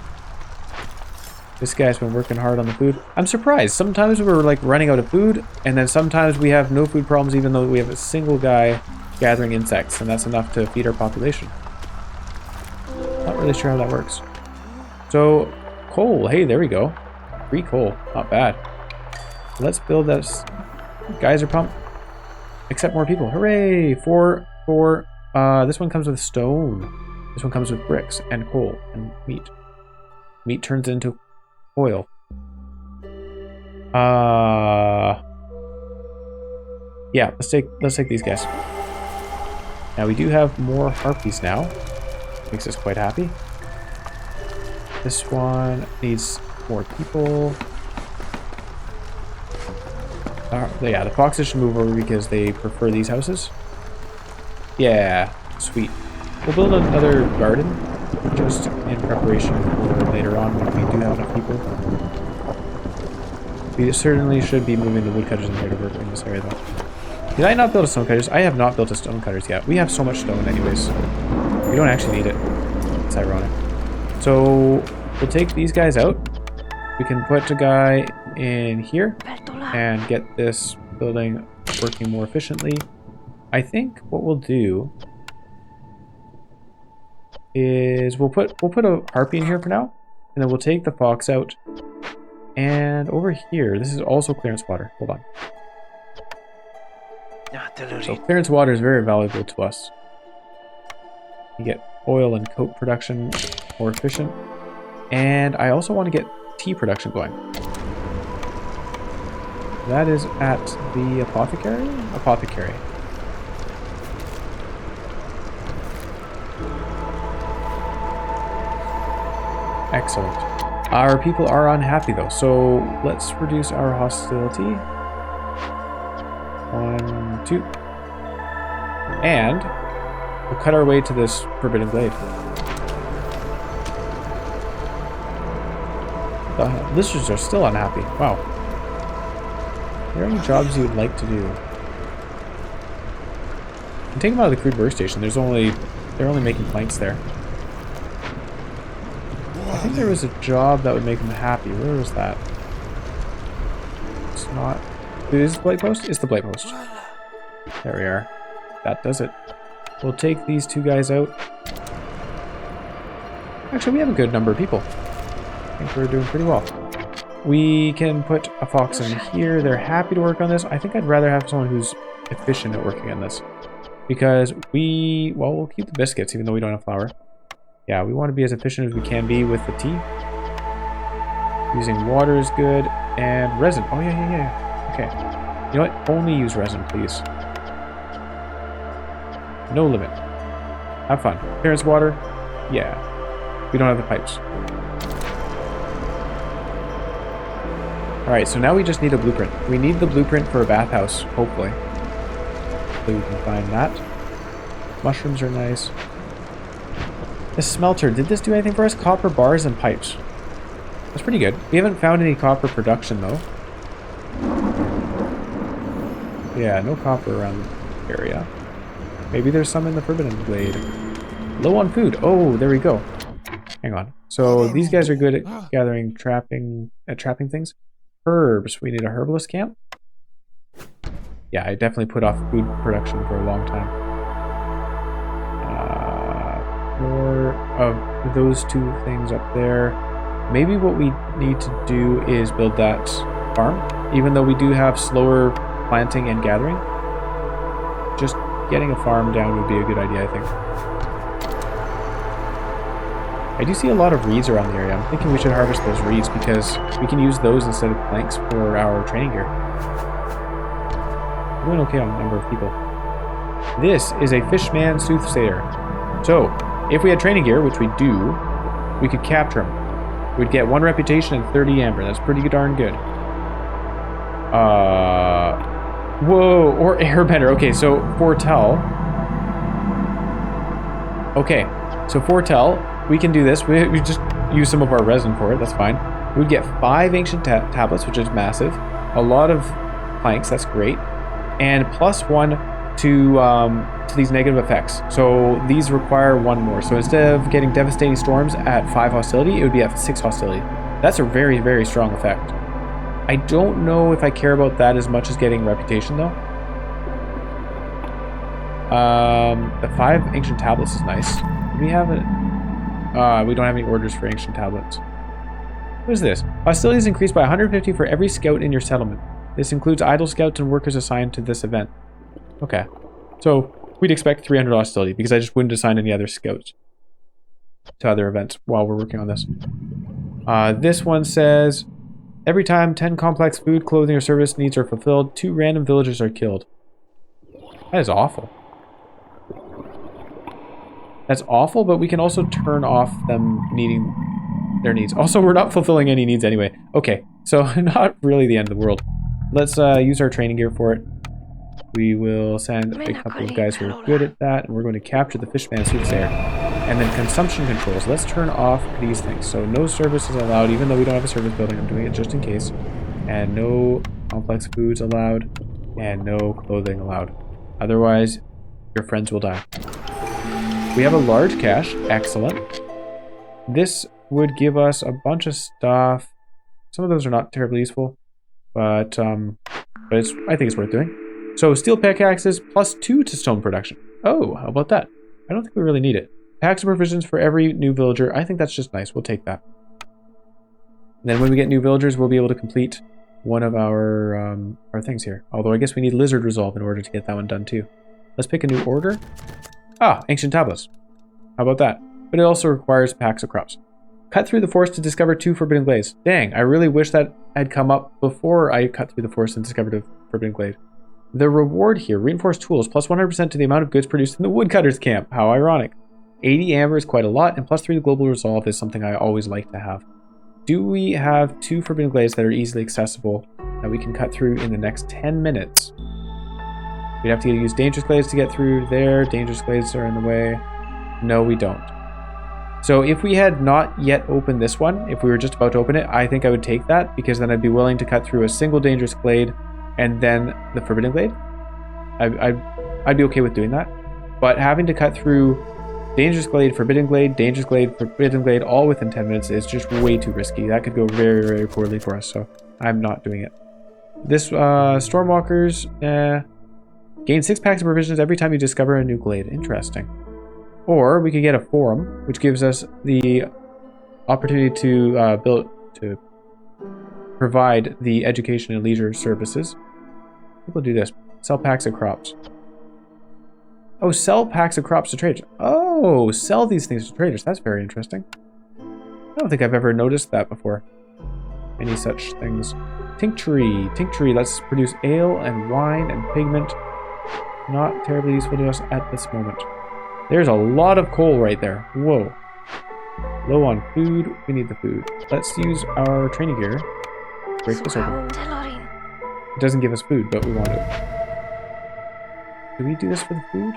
This guy's been working hard on the food. I'm surprised. Sometimes we're like running out of food, and then sometimes we have no food problems even though we have a single guy gathering insects, and that's enough to feed our population. Not really sure how that works. So, coal. Hey, there we go. Free coal. Not bad. Let's build this geyser pump. Accept more people. Hooray! This one comes with stone. This one comes with bricks and coal and meat. Meat turns into oil. Yeah, let's take these guys. Now we do have more harpies now. Makes us quite happy. This one needs more people. Yeah, the foxes should move over because they prefer these houses. Yeah, sweet. We'll build another garden just in preparation for later on when we do have enough people. We certainly should be moving the woodcutters in here to work in this area though. Did I not build a stonecutters? I have not built a stonecutters yet. We have so much stone anyways. We don't actually need it. It's ironic. So we'll take these guys out. We can put a guy in here and get this building working more efficiently. I think what we'll do is we'll put a harpy in here for now, and then we'll take the fox out, And over here, this is also clearance water. Hold on. So clearance water is very valuable to us. You get oil and coke production more efficient. And I also want to get tea production going. That is at the apothecary? Apothecary. Excellent. Our people are unhappy though, so let's reduce our hostility. 1, 2. And we'll cut our way to this forbidden glade. The lizards are still unhappy. Wow. Are there any jobs you'd like to do? And take them out of the crude workstation. They're only making planks there. I think there was a job that would make them happy. Where was that? It's not. Is the blight post? It's the blight post. There we are. That does it. We'll take these two guys out. Actually, we have a good number of people. I think we're doing pretty well. We can put a fox in here. They're happy to work on this. I think I'd rather have someone who's efficient at working on this. Because we'll keep the biscuits even though we don't have flour. Yeah, we want to be as efficient as we can be with the tea. Using water is good. And resin. Oh, yeah. Okay. You know what? Only use resin, please. No limit. Have fun. Clearance water? Yeah. We don't have the pipes. Alright, so now we just need a blueprint. We need the blueprint for a bathhouse, hopefully. Hopefully we can find that. Mushrooms are nice. The smelter, did this do anything for us? Copper bars and pipes. That's pretty good. We haven't found any copper production though. Yeah, no copper around the area. Maybe there's some in the Forbidden Glade. Low on food. Oh, there we go. Hang on. So these guys are good at gathering, trapping things. Herbs. We need a herbalist camp. Yeah, I definitely put off food production for a long time. More of those two things up there. Maybe what we need to do is build that farm. Even though we do have slower planting and gathering, just getting a farm down would be a good idea, I think. I do see a lot of reeds around the area. I'm thinking we should harvest those reeds because we can use those instead of planks for our training gear. We're doing okay on the number of people. This is a fishman soothsayer. So, if we had training gear, which we do, we could capture him. We'd get 1 reputation and 30 amber. That's pretty darn good. Whoa, or airbender. Okay, so foretell. Okay, so foretell, we can do this. We just use some of our resin for it. That's fine. We'd get 5 ancient tablets, which is massive. A lot of planks. That's great. And +1 to these negative effects. So these require 1 more. So instead of getting devastating storms at 5 hostility, it would be at 6 hostility. That's a very, very strong effect. I don't know if I care about that as much as getting reputation though. The 5 ancient tablets is nice. Do we have it? We don't have any orders for ancient tablets. What is this? Hostility is increased by 150 for every scout in your settlement. This includes idle scouts and workers assigned to this event. Okay, so we'd expect 300 hostility because I just wouldn't assign any other scouts to other events while we're working on this. This one says, every time 10 complex food, clothing, or service needs are fulfilled, 2 random villagers are killed. That is awful. That's awful, but we can also turn off them needing their needs. Also, we're not fulfilling any needs anyway. Okay, so not really the end of the world. Let's use our training gear for it. We will send a couple of guys who are good at that, and we're going to capture the fishman soothsayer. And then consumption controls. Let's turn off these things. So no service is allowed, even though we don't have a service building. I'm doing it just in case. And no complex foods allowed, and no clothing allowed. Otherwise, your friends will die. We have a large cache. Excellent. This would give us a bunch of stuff. Some of those are not terribly useful, but I think it's worth doing. So steel pickaxes +2 to stone production. Oh, how about that? I don't think we really need it. Packs of provisions for every new villager. I think that's just nice. We'll take that. And then when we get new villagers, we'll be able to complete one of our things here. Although I guess we need lizard resolve in order to get that one done too. Let's pick a new order. Ah, ancient tablets. How about that? But it also requires packs of crops. Cut through the forest to discover 2 forbidden glades. Dang, I really wish that had come up before I cut through the forest and discovered a forbidden glade. The reward here, reinforced tools, plus 100% to the amount of goods produced in the woodcutter's camp. How ironic. 80 amber is quite a lot, and plus 3 to global resolve is something I always like to have. Do we have 2 forbidden glades that are easily accessible that we can cut through in the next 10 minutes? We'd have to use dangerous glades to get through there. Dangerous glades are in the way. No, we don't. So if we had not yet opened this one, if we were just about to open it, I think I would take that, because then I'd be willing to cut through a single dangerous glade and then the forbidden glade. I'd be okay with doing that. But having to cut through dangerous glade, forbidden glade, all within 10 minutes is just way too risky. That could go very, very poorly for us, so I'm not doing it. This Stormwalkers, gain 6 packs of provisions every time you discover a new glade. Interesting. Or we could get a forum, which gives us the opportunity to provide the education and leisure services. I think we'll do this. Sell packs of crops. Oh, sell packs of crops to traders. Oh, sell these things to traders. That's very interesting. I don't think I've ever noticed that before. Any such things. Tinctury. Tinctury lets us produce ale and wine and pigment. Not terribly useful to us at this moment. There's a lot of coal right there. Whoa. Low on food. We need the food. Let's use our training gear. Break this open. It doesn't give us food, but we want it. Do we do this for the food?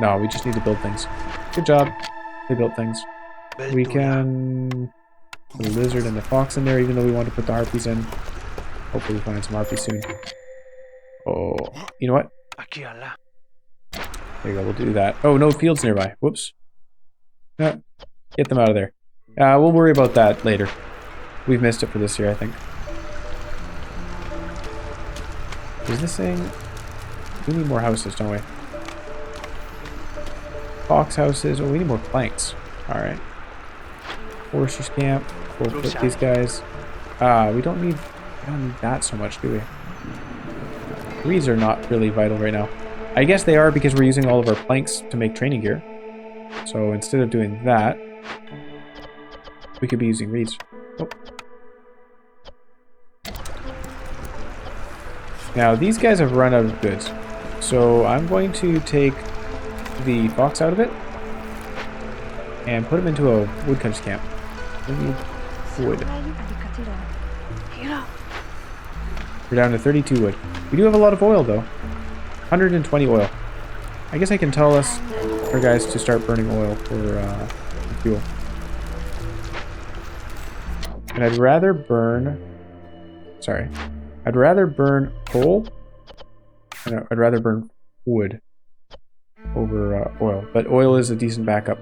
No, we just need to build things. Good job. They built things. We can put the lizard and the fox in there, even though we want to put the harpies in. Hopefully we find some harpies soon. Oh, you know what? There you go, we'll do that. Oh, no fields nearby. Whoops. No, get them out of there. We'll worry about that later. We've missed it for this year, I think. Is this thing... We need more houses, don't we? Fox houses. Oh, we need more planks. Alright. Forester's camp. We'll put these guys. We don't need that so much, do we? Trees are not really vital right now. I guess they are because we're using all of our planks to make training gear. So instead of doing that, we could be using reeds. Oh. Now, these guys have run out of goods. So I'm going to take the fox out of it and put him into a woodcutter's camp. We need wood. We're down to 32 wood. We do have a lot of oil, though. 120 oil. I guess I can tell us, our guys, to start burning oil for fuel. And I'd rather burn... Sorry. I'd rather burn coal. No, I'd rather burn wood over oil. But oil is a decent backup.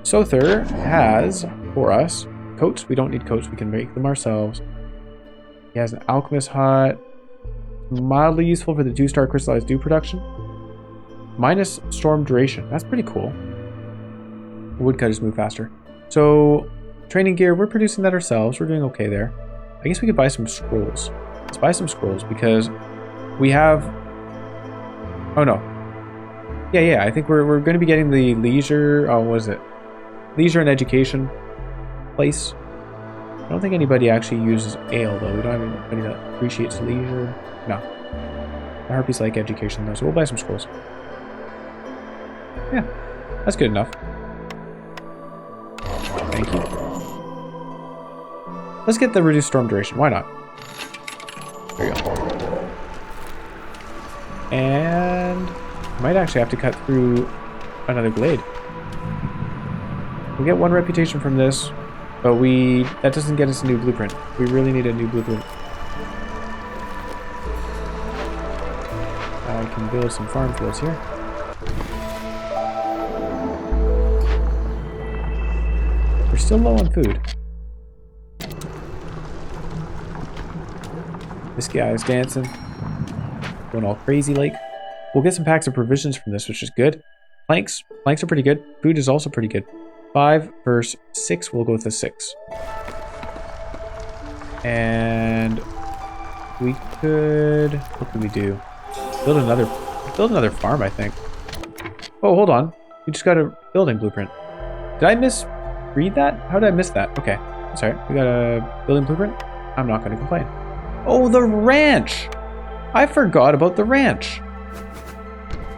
Sother has, for us, coats. We don't need coats. We can make them ourselves. He has an alchemist hut. Mildly useful for the 2-star crystallized dew production. Minus storm duration. That's pretty cool. Woodcutters move faster. So, training gear, we're producing that ourselves. We're doing okay there. I guess we could buy some scrolls. Let's buy some scrolls because we have... Oh no. Yeah, I think we're going to be getting the leisure... Oh, what is it? Leisure and education place. I don't think anybody actually uses ale, though. We don't have anybody that appreciates leisure. No. The harpies like education, though, so we'll buy some scrolls. Yeah, that's good enough. Thank you. Let's get the reduced storm duration. Why not? There you go. And might actually have to cut through another glade. We get 1 reputation from this, but that doesn't get us a new blueprint. We really need a new blueprint. I can build some farm fields here. We're still low on food. This guy is dancing. Going all crazy like. We'll get some packs of provisions from this, which is good. Planks are pretty good. Food is also pretty good. 5 versus 6, we'll go with the 6. And we could, what could we do? Build another farm, I think. Oh, hold on. We just got a building blueprint. Did I misread that? How did I miss that? Okay, sorry. We got a building blueprint. I'm not going to complain. Oh, the ranch! I forgot about the ranch.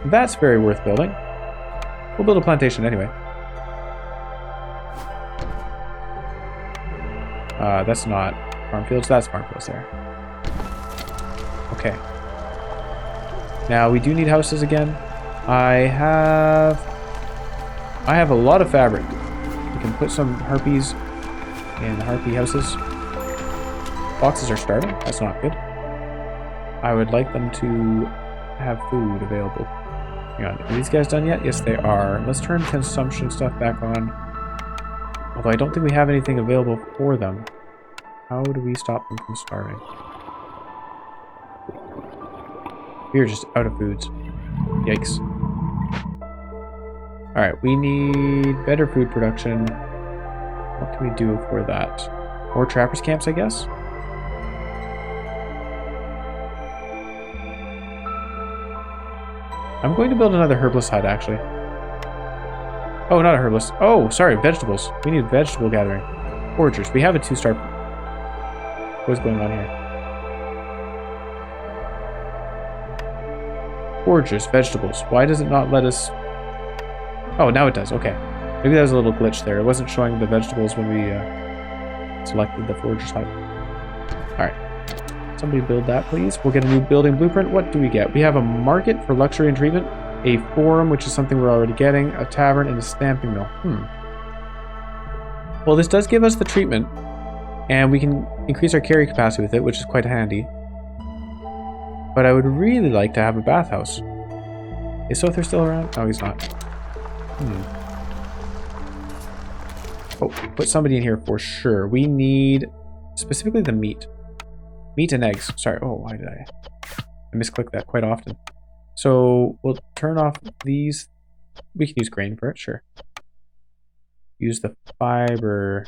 That's very worth building. We'll build a plantation anyway. That's not farm fields. That's farm fields there. Okay. Now we do need houses again. I have a lot of fabric. We can put some harpies in the harpy houses. Foxes are starving. That's not good. I would like them to have food available. Hang on. Are these guys done yet? Yes, they are. Let's turn consumption stuff back on. Although I don't think we have anything available for them. How do we stop them from starving? We're just out of foods. Yikes. Alright, we need better food production. What can we do for that? More trappers camps, I guess? I'm going to build another herbalist hut, actually. Oh, not a herbalist. Oh, sorry, vegetables. We need vegetable gathering. Foragers. We have a 2-star. What's going on here? Foragers, vegetables. Why does it not let us... Oh, now it does. Okay. Maybe that was a little glitch there. It wasn't showing the vegetables when we selected the forager's hut. Alright. Somebody build that, please. We'll get a new building blueprint. What do we get? We have a market for luxury and treatment, a forum, which is something we're already getting, a tavern, and a stamping mill. Well, this does give us the treatment, and we can increase our carry capacity with it, which is quite handy. But I would really like to have a bathhouse. Is Sother still around? No, he's not. Oh, put somebody in here for sure. We need specifically the meat. Meat and eggs. Sorry. Oh, why did I misclick that quite often? So we'll turn off these. We can use grain for it, sure. Use the fiber.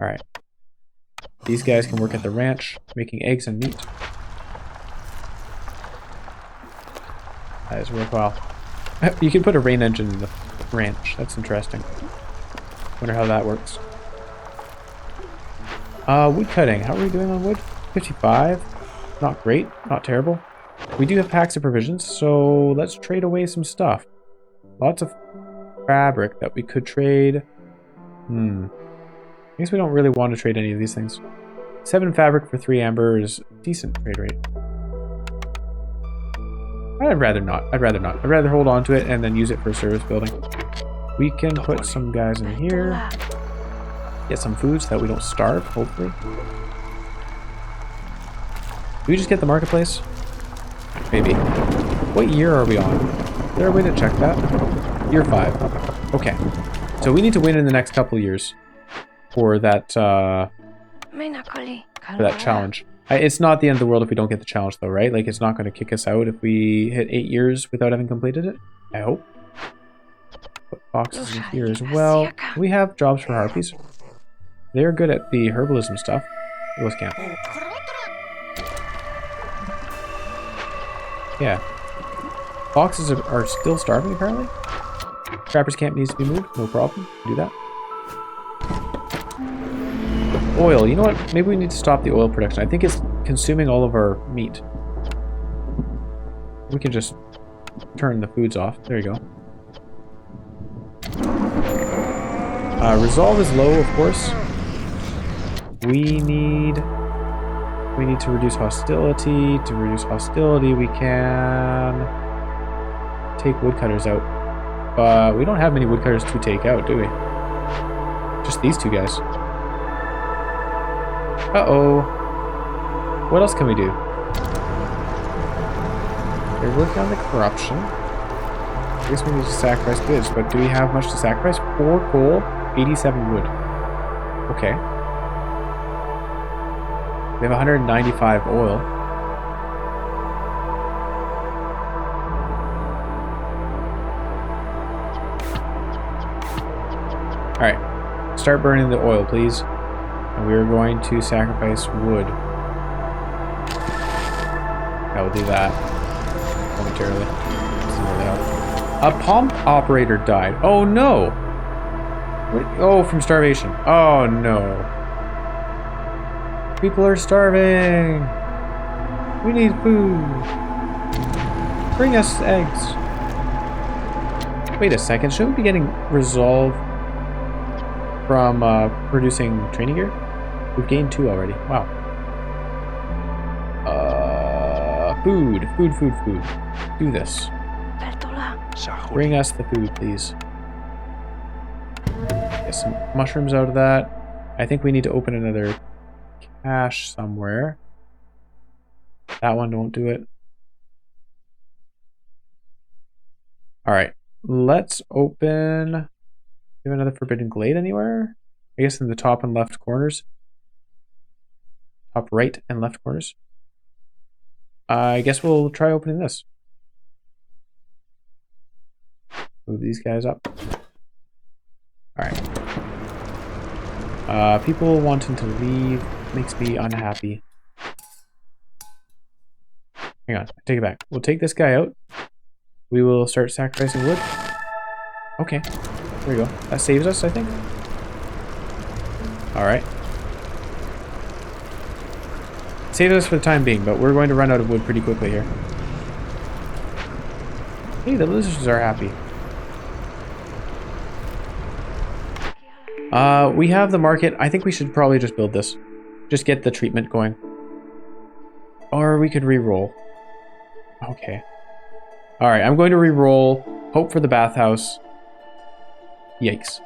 All right. These guys can work at the ranch, making eggs and meat. That is worthwhile. You can put a rain engine in the ranch. That's interesting. Wonder how that works. Wood cutting. How are we doing on wood? 55. Not great. Not terrible. We do have packs of provisions, so let's trade away some stuff. Lots of fabric that we could trade. I guess we don't really want to trade any of these things. 7 fabric for 3 amber is decent trade rate. I'd rather not. I'd rather hold on to it and then use it for service building. We can put some guys in here. Get some food so that we don't starve, hopefully. Do we just get the marketplace? Maybe. What year are we on? Is there a way to check that? Year 5. Okay. So we need to win in the next couple of years for that challenge. It's not the end of the world if we don't get the challenge though, right? Like, it's not going to kick us out if we hit 8 years without having completed it. I hope. Put foxes in here as well. We have jobs for harpies. They're good at the herbalism stuff. Let's camp. Yeah. Foxes are still starving, apparently. Trapper's camp needs to be moved. No problem. Do that. Oil. You know what? Maybe we need to stop the oil production. I think it's consuming all of our meat. We can just turn the foods off. There you go. Resolve is low, of course. We need to reduce hostility. To reduce hostility, we can take woodcutters out. But we don't have many woodcutters to take out, do we? Just these 2 guys. Uh-oh. What else can we do? They're working on the corruption. I guess we need to sacrifice goods, but do we have much to sacrifice? 4 coal, 87 wood. Okay. We have 195 oil. Alright. Start burning the oil, please. And we are going to sacrifice wood. I will do that momentarily. Doesn't really help. A pump operator died. Oh no! What? Oh, from starvation. Oh no. People are starving. We need food. Bring us eggs. Wait a second. Shouldn't we be getting resolve from producing training gear? We've gained 2 already. Wow. Food. Food. Do this. Bring us the food, please. Get some mushrooms out of that. I think we need to open another cache somewhere. That one won't do it. Alright. Let's open... Do you have another Forbidden Glade anywhere? I guess in the top and left corners. Top right and left corners. I guess we'll try opening this. Move these guys up. Alright. People wanting to leave makes me unhappy. Hang on, take it back. We'll take this guy out. We will start sacrificing wood. Okay, there we go. That saves us, I think. Alright. Save us for the time being, but we're going to run out of wood pretty quickly here. Hey, the lizards are happy. We have the market. I think we should probably just build this. Just get the treatment going. Or we could re-roll. Okay. Alright, I'm going to re-roll. Hope for the bathhouse. Yikes.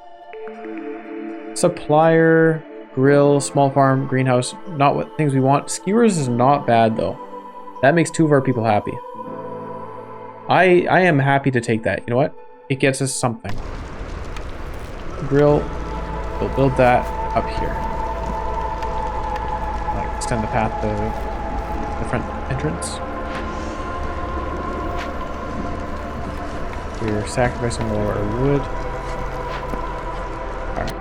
Supplier, grill, small farm, greenhouse. Not what things we want. Skewers is not bad, though. That makes 2 of our people happy. I am happy to take that. You know what? It gets us something. Grill. We'll build that up here. Like, extend the path to the front entrance. We're sacrificing more wood. Alright.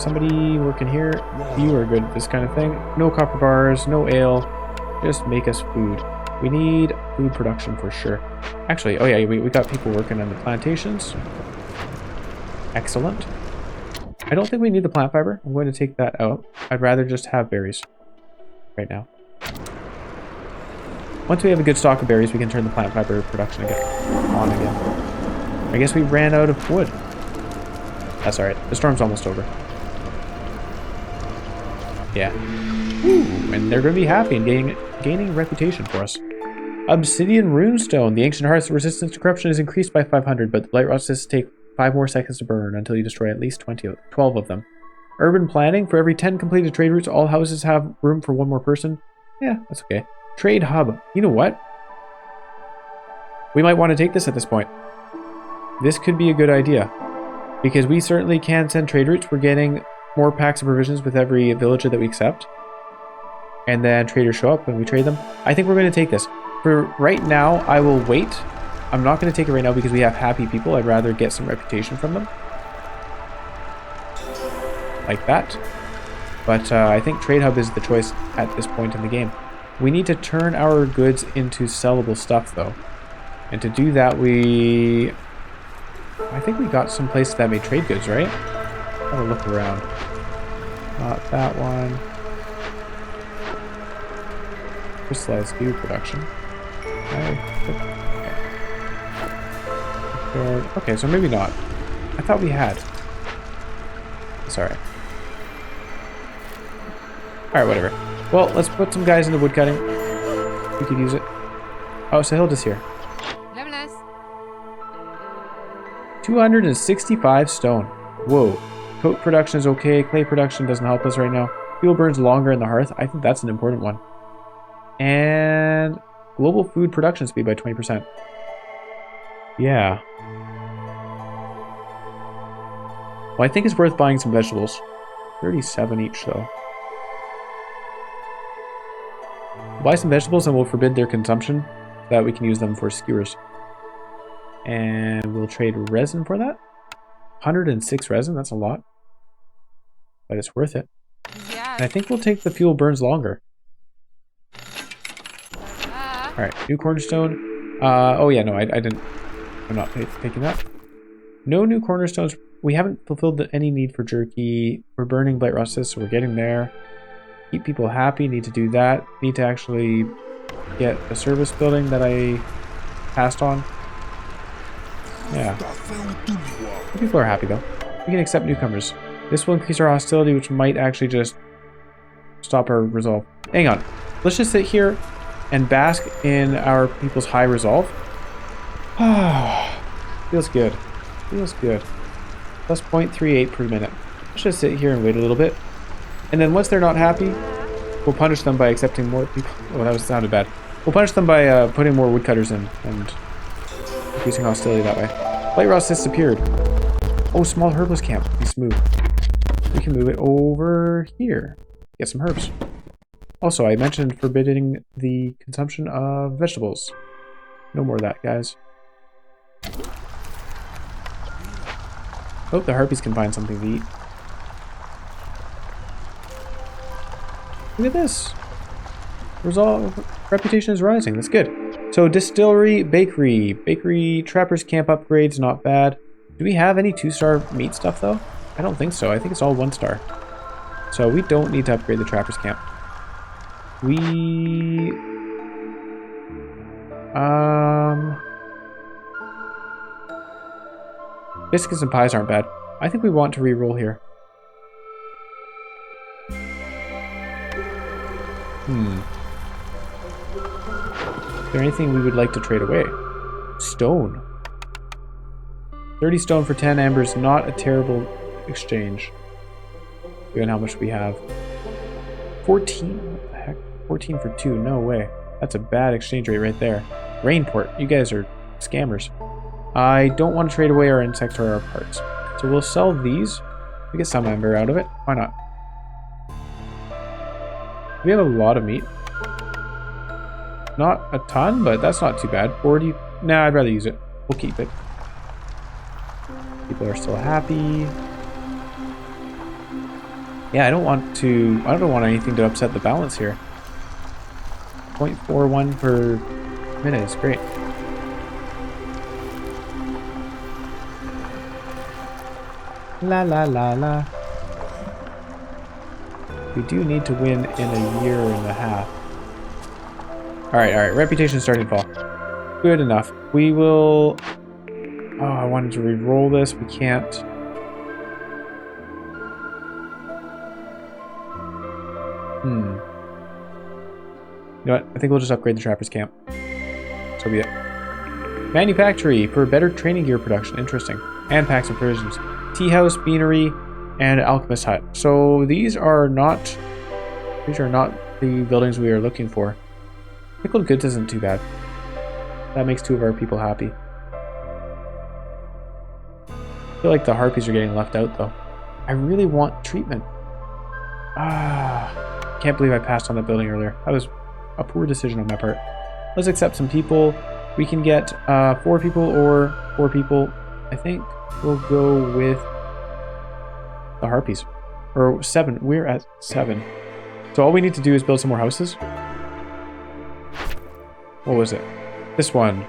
Somebody working here. You are good at this kind of thing. No copper bars, no ale. Just make us food. We need food production for sure. Actually, oh yeah, we got people working on the plantations. Excellent. I don't think we need the plant fiber. I'm going to take that out. I'd rather just have berries right now. Once we have a good stock of berries, we can turn the plant fiber production on again. I guess we ran out of wood. That's alright. The storm's almost over. Yeah. Ooh, and they're going to be happy and gaining reputation for us. Obsidian runestone. The ancient heart's resistance to corruption is increased by 500, but the blight rods take 5 more seconds to burn until you destroy at least 12 of them. Urban planning. For every 10 completed trade routes, all houses have room for 1 more person. Yeah, that's okay. Trade hub. You know what? We might want to take this at this point. This could be a good idea. Because we certainly can send trade routes. We're getting more packs of provisions with every villager that we accept. And then traders show up and we trade them. I think we're going to take this. For right now, I will wait. I'm not going to take it right now because we have happy people. I'd rather get some reputation from them. Like that. But I think Trade Hub is the choice at this point in the game. We need to turn our goods into sellable stuff, though. And to do that, I think we got some places that made trade goods, right? Have a look around. Not that one. Crystallized goo production. Okay, so maybe not. I thought we had. It's alright. Alright, whatever. Well, let's put some guys into woodcutting. We could use it. Oh, Sahilda's here. 265 stone. Whoa. Coat production is okay. Clay production doesn't help us right now. Fuel burns longer in the hearth. I think that's an important one. And global food production speed by 20%. Yeah. Well, I think it's worth buying some vegetables. 37 each, though. Buy some vegetables and we'll forbid their consumption so that we can use them for skewers. And we'll trade resin for that. 106 resin, that's a lot. but it's worth it. Yes. And I think we'll take the fuel burns longer. Alright, new cornerstone. Oh yeah, no, I didn't. I'm not taking that. No new cornerstones. We haven't fulfilled any need for jerky. We're burning blight rusted, so we're getting there. Keep people happy, need to do that. Need to actually get a service building that I passed on. Yeah. People are happy though. We can accept newcomers. This will increase our hostility, which might actually just stop our resolve. Hang on. Let's just sit here and bask in our people's high resolve. Feels good. Feels good. Plus 0.38 per minute. Let's just sit here and wait a little bit. And then once they're not happy, we'll punish them by accepting more people. Oh, that sounded bad. We'll punish them by putting more woodcutters in and increasing hostility that way. Blight rust disappeared. Oh, small herbalist camp. Be smooth. We can move it over here. Get some herbs. Also, I mentioned forbidding the consumption of vegetables. No more of that, guys. Hope the harpies can find something to eat. Look at this. Reputation is rising. That's good. So distillery, bakery, trapper's camp upgrades, not bad. Do we have any 2-star meat stuff though? I don't think so. I think it's all 1-star. So we don't need to upgrade the trapper's camp. Biscuits and pies aren't bad. I think we want to re-roll here. Is there anything we would like to trade away? Stone. 30 stone for 10 embers, not a terrible exchange. Given how much we have. 14? What the heck? 14 for 2, no way. That's a bad exchange rate right there. Rainport, you guys are scammers. I don't want to trade away our insects or our parts. So we'll sell these. We get some ember out of it. Why not? We have a lot of meat. Not a ton, but that's not too bad. 40. Nah, I'd rather use it. We'll keep it. People are still happy. Yeah, I don't want anything to upset the balance here. 0.41 per minute is great. La la la la. We do need to win in a year and a half. Alright. Reputation starting to fall. Good enough. We will... Oh, I wanted to re-roll this. We can't. You know what? I think we'll just upgrade the trapper's camp. So be it. Manufactory for better training gear production. Interesting. And packs and provisions. Tea house, beanery, and alchemist hut. So these are not the buildings we are looking for. Pickled goods isn't too bad. That makes 2 of our people happy. I feel like the harpies are getting left out though. I really want treatment. Can't believe I passed on that building earlier. That was a poor decision on my part. Let's accept some people. We can get 4 people or 4 people. I think we'll go with the harpies. Or 7. We're at 7. So all we need to do is build some more houses. What was it? This one.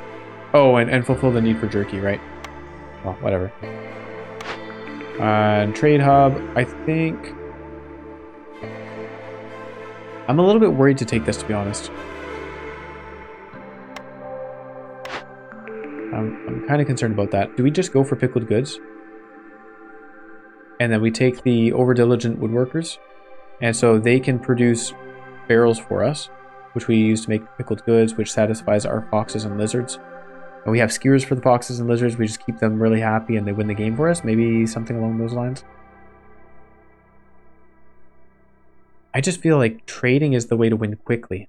Oh, and fulfill the need for jerky, right? Well, whatever. And trade hub, I think... I'm a little bit worried to take this, to be honest. I'm kind of concerned about that. Do we just go for pickled goods? And then we take the over-diligent woodworkers, and so they can produce barrels for us, which we use to make pickled goods, which satisfies our foxes and lizards. And we have skewers for the foxes and lizards. We just keep them really happy and they win the game for us. Maybe something along those lines. I just feel like trading is the way to win quickly.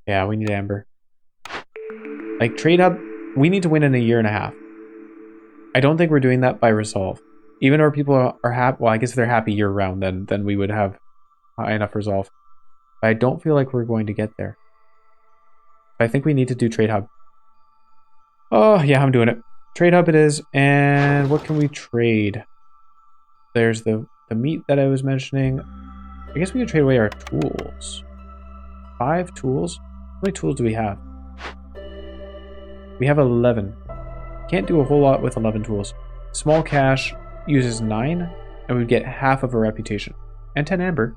Yeah, we need amber. Like, trade hub, we need to win in a year and a half. I don't think we're doing that by resolve. Even if our people are happy, well, I guess if they're happy year round, then we would have enough resolve. But I don't feel like we're going to get there. I think we need to do trade hub. Oh, yeah, I'm doing it. Trade hub it is. And what can we trade? There's the meat that I was mentioning. I guess we could trade away our tools. 5 tools? How many tools do we have? We have 11. Can't do a whole lot with 11 tools. Small cash uses 9, and we get half of a reputation. And 10 amber.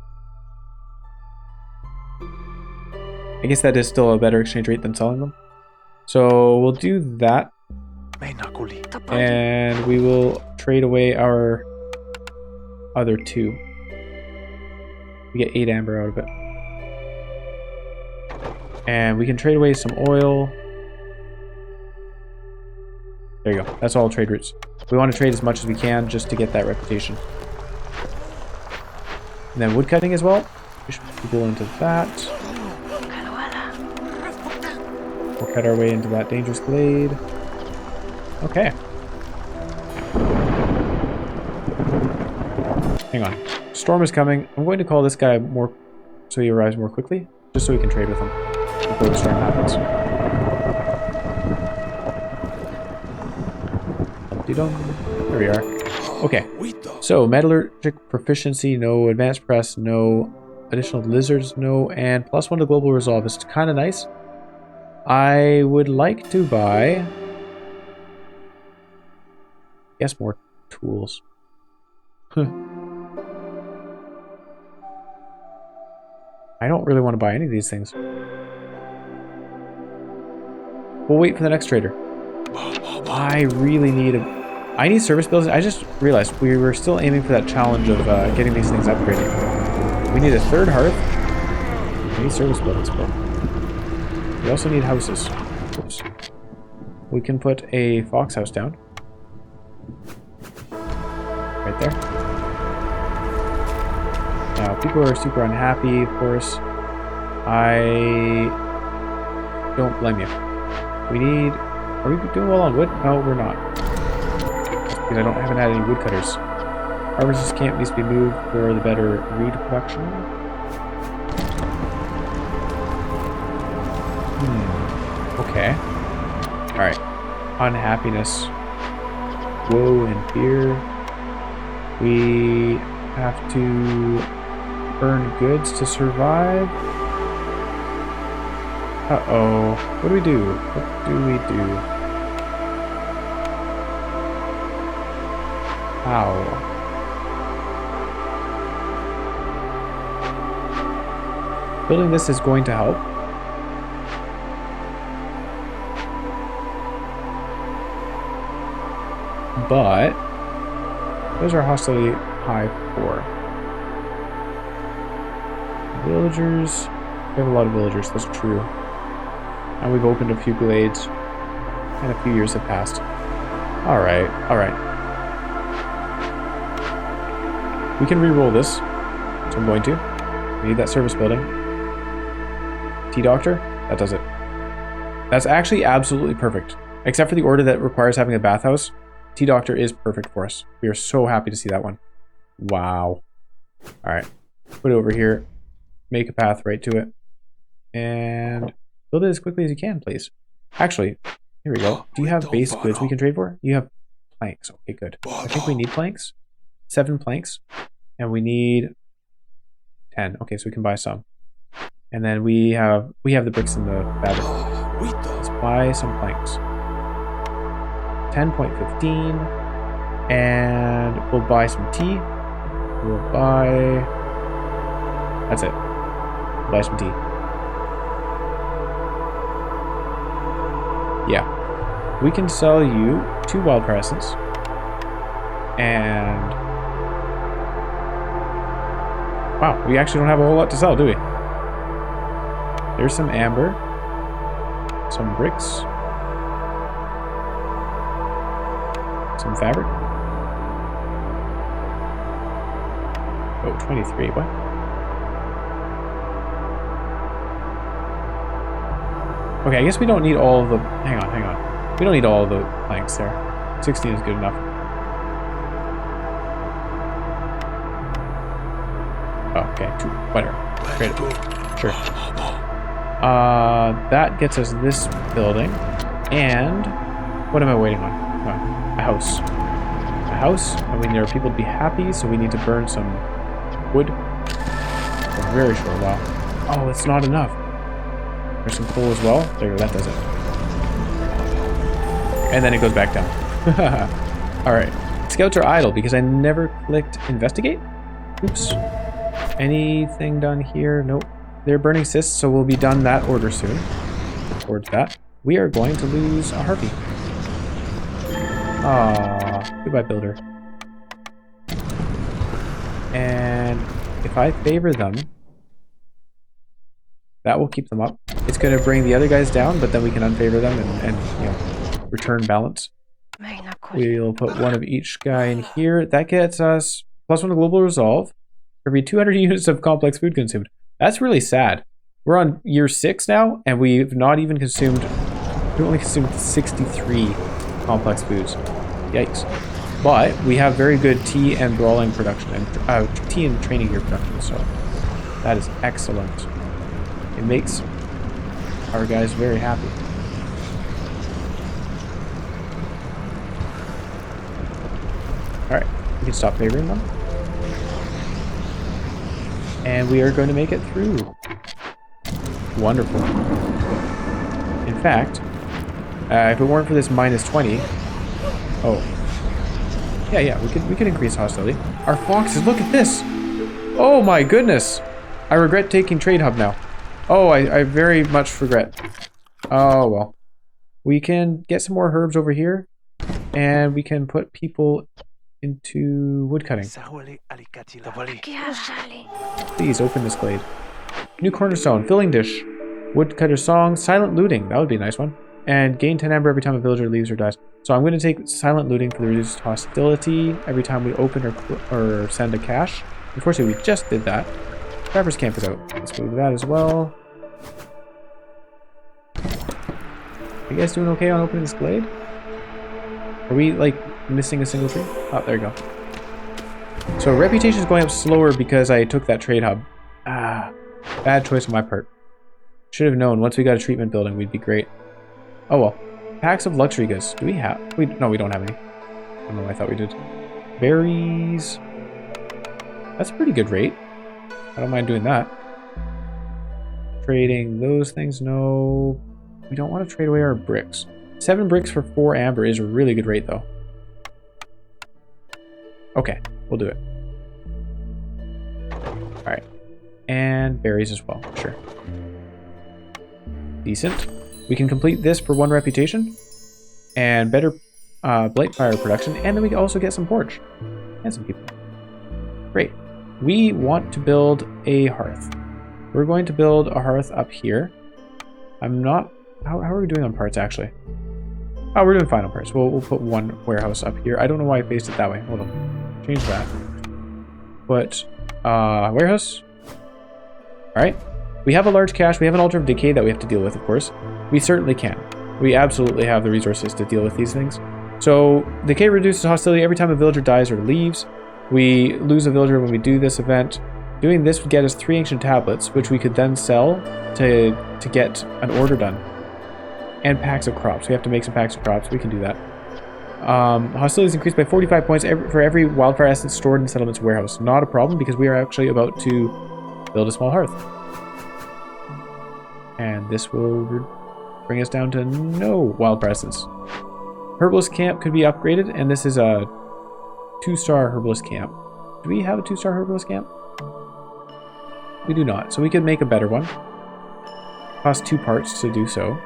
I guess that is still a better exchange rate than selling them. So we'll do that. And we will trade away our other 2. We get 8 amber out of it. And we can trade away some oil. There you go. That's all trade routes. We want to trade as much as we can just to get that reputation. And then woodcutting as well. We should go into that. We'll cut our way into that dangerous glade. Okay. Hang on. Storm is coming. I'm going to call this guy more so he arrives more quickly, just so we can trade with him before the storm happens. There we are. Okay. So, metallurgic proficiency, no. Advanced press, no. Additional lizards, no. And +1 to global resolve is kind of nice. I would like to buy... I guess more tools. I don't really want to buy any of these things. We'll wait for the next trader. I really need I need service buildings. I just realized we were still aiming for that challenge of getting these things upgraded. We need a 3rd hearth. We need service buildings, bro. We also need houses. Oops. We can put a fox house down. Right there. Now, people are super unhappy, of course. I don't blame you. We need... Are we doing well on wood? No, we're not. Because I haven't had any woodcutters. Harvesters camp needs to be moved for the better reed production. Okay. Alright. Unhappiness. Woe and fear. We have to earn goods to survive. Uh-oh. What do we do? What do we do? How? Building this is going to help. But those are hostility high for. Villagers. We have a lot of villagers, that's true. And we've opened a few glades. And a few years have passed. Alright, alright. We can re-roll this. So I'm going to. We need that service building. Tea-doctor? That does it. That's actually absolutely perfect. Except for the order that requires having a bathhouse. Tea-doctor is perfect for us. We are so happy to see that one. Wow. Alright. Put it over here. Make a path right to it. And build it as quickly as you can, please. Actually, here we go. Do you have base goods we can trade for? You have planks. Okay, good. I think we need planks. 7 planks. And we need 10. Okay, so we can buy some. And then we have the bricks and the fabric. Let's buy some planks. 10.15. And we'll buy some tea. We'll buy... That's it. We'll buy some tea. Yeah. We can sell you 2 wild crescents. And... Wow, we actually don't have a whole lot to sell, do we? There's some amber. Some bricks. Some fabric. Oh, 23, what? Okay, I guess we don't need all of the... Hang on. We don't need all of the planks there. 16 is good enough. Oh, okay, 2, whatever. Trade it. Sure. That gets us this building. And what am I waiting on? Oh, a house. A house. I mean, there are people to be happy, so we need to burn some wood for a very short while. Oh, it's not enough. There's some coal as well. There you go, that does it. And then it goes back down. Alright. Scouts are idle because I never clicked investigate. Oops. Anything done here? Nope. They're burning cysts, so we'll be done that order soon. Towards that. We are going to lose a harpy. Aww. Goodbye, builder. And if I favor them, that will keep them up. It's going to bring the other guys down, but then we can unfavor them and you know, return balance. We'll put one of each guy in here. That gets us +1 to global resolve for every 200 units of complex food consumed. That's really sad. We're on year 6 now, and we've not even consumed... We only consumed 63 complex foods. Yikes. But we have very good tea and brawling production, and tea and training gear production, so that is excellent. It makes our guys very happy. Alright, we can stop favoring them. And we are going to make it through. Wonderful. In fact, if it weren't for this -20... Oh. Yeah, we could increase hostility. Our foxes, look at this! Oh my goodness! I regret taking Trade Hub now. Oh, I very much regret. Oh, well. We can get some more herbs over here. And we can put people into woodcutting. Please open this glade. New cornerstone, filling dish, woodcutter song, silent looting. That would be a nice one. And gain 10 amber every time a villager leaves or dies. So I'm going to take silent looting for the reduced hostility every time we open or send a cache. Unfortunately, we just did that. Trapper's camp is out. Let's move that as well. Are you guys doing okay on opening this glade? Are we like missing a single tree? Oh, there you go. So reputation is going up slower because I took that trade hub. Ah, bad choice on my part. Should have known once we got a treatment building we'd be great. Oh well. Packs of luxury goods. Do we have? No, we don't have any. I don't know. I thought we did. Berries. That's a pretty good rate. I don't mind doing that. Trading those things. No, we don't want to trade away our bricks. 7 bricks for 4 amber is a really good rate, though. Okay, we'll do it. Alright. And berries as well, sure. Decent. We can complete this for 1 reputation. And better blight fire production. And then we can also get some porch. And some people. Great. We want to build a hearth. We're going to build a hearth up here. I'm not... How are we doing on parts, actually? Oh, we're doing final parts. We'll put 1 warehouse up here. I don't know why I faced it that way. Hold on. Change that. Put warehouse. Alright. We have a large cache. We have an altar of decay that we have to deal with, of course. We certainly can. We absolutely have the resources to deal with these things. So, decay reduces hostility every time a villager dies or leaves. We lose a villager when we do this event. Doing this would get us 3 ancient tablets, which we could then sell to get an order done. And packs of crops. We have to make some packs of crops. We can do that. Hostility is increased by 45 points for every wildfire essence stored in the settlement's warehouse. Not a problem, because we are actually about to build a small hearth. And this will bring us down to no wildfire essence. Herbalist camp could be upgraded, and this is a 2-star herbalist camp. Do we have a 2-star herbalist camp? We do not, so we could make a better one. Cost 2 parts to do so.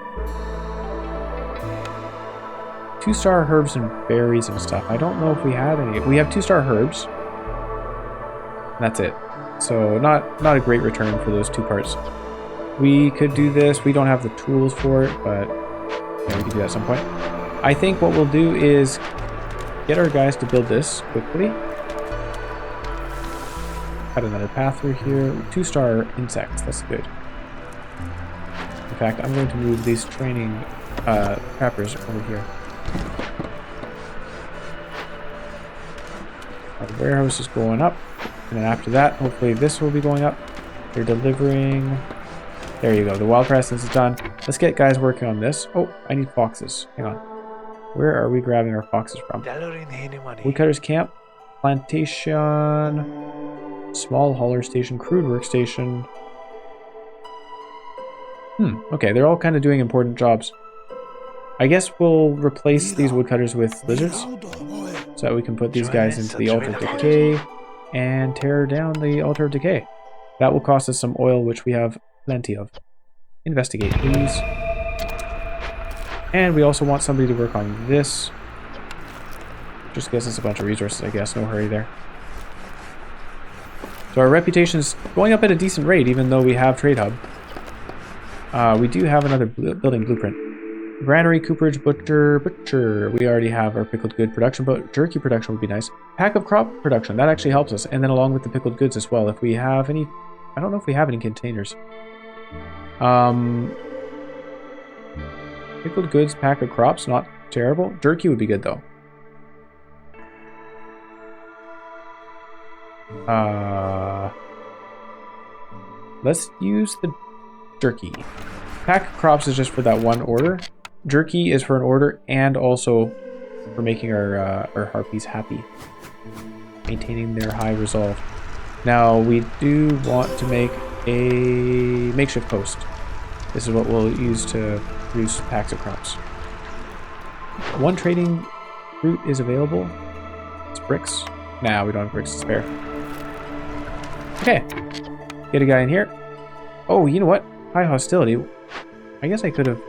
2-star herbs and berries and stuff. I don't know if we had any. We have 2-star herbs. That's it. So not a great return for those 2 parts. We could do this. We don't have the tools for it, but yeah, we could do that at some point. I think what we'll do is get our guys to build this quickly. Cut another path through here. 2-star insects. That's good. In fact, I'm going to move these training trappers over here. Our warehouse is going up, and then after that, hopefully this will be going up. They're delivering. There you go. The wild presence is done. Let's get guys working on this. Oh, I need foxes. Hang on. Where are we grabbing our foxes from? Woodcutter's camp, plantation, small hauler station, crude workstation. Okay, they're all kind of doing important jobs. I guess we'll replace these woodcutters with lizards so that we can put these guys into the Altar of Decay and tear down the Altar of Decay. That will cost us some oil, which we have plenty of. Investigate, please. And we also want somebody to work on this. Just gives us a bunch of resources, I guess. No hurry there. So our reputation's going up at a decent rate, even though we have Trade Hub. We do have another building blueprint. Granary, cooperage, butcher. We already have our pickled good production, but jerky production would be nice. Pack of crop production. That actually helps us. And then along with the pickled goods as well. If we have any... I don't know if we have any containers. Pickled goods, pack of crops, not terrible. Jerky would be good though. Let's use the jerky. Pack of crops is just for that one order. Jerky is for an order and also for making our harpies happy. Maintaining their high resolve. Now, we do want to make a makeshift post. This is what we'll use to produce packs of crops. One trading route is available. It's bricks. Nah, we don't have bricks to spare. Okay. Get a guy in here. Oh, you know what? High hostility. I guess I could have...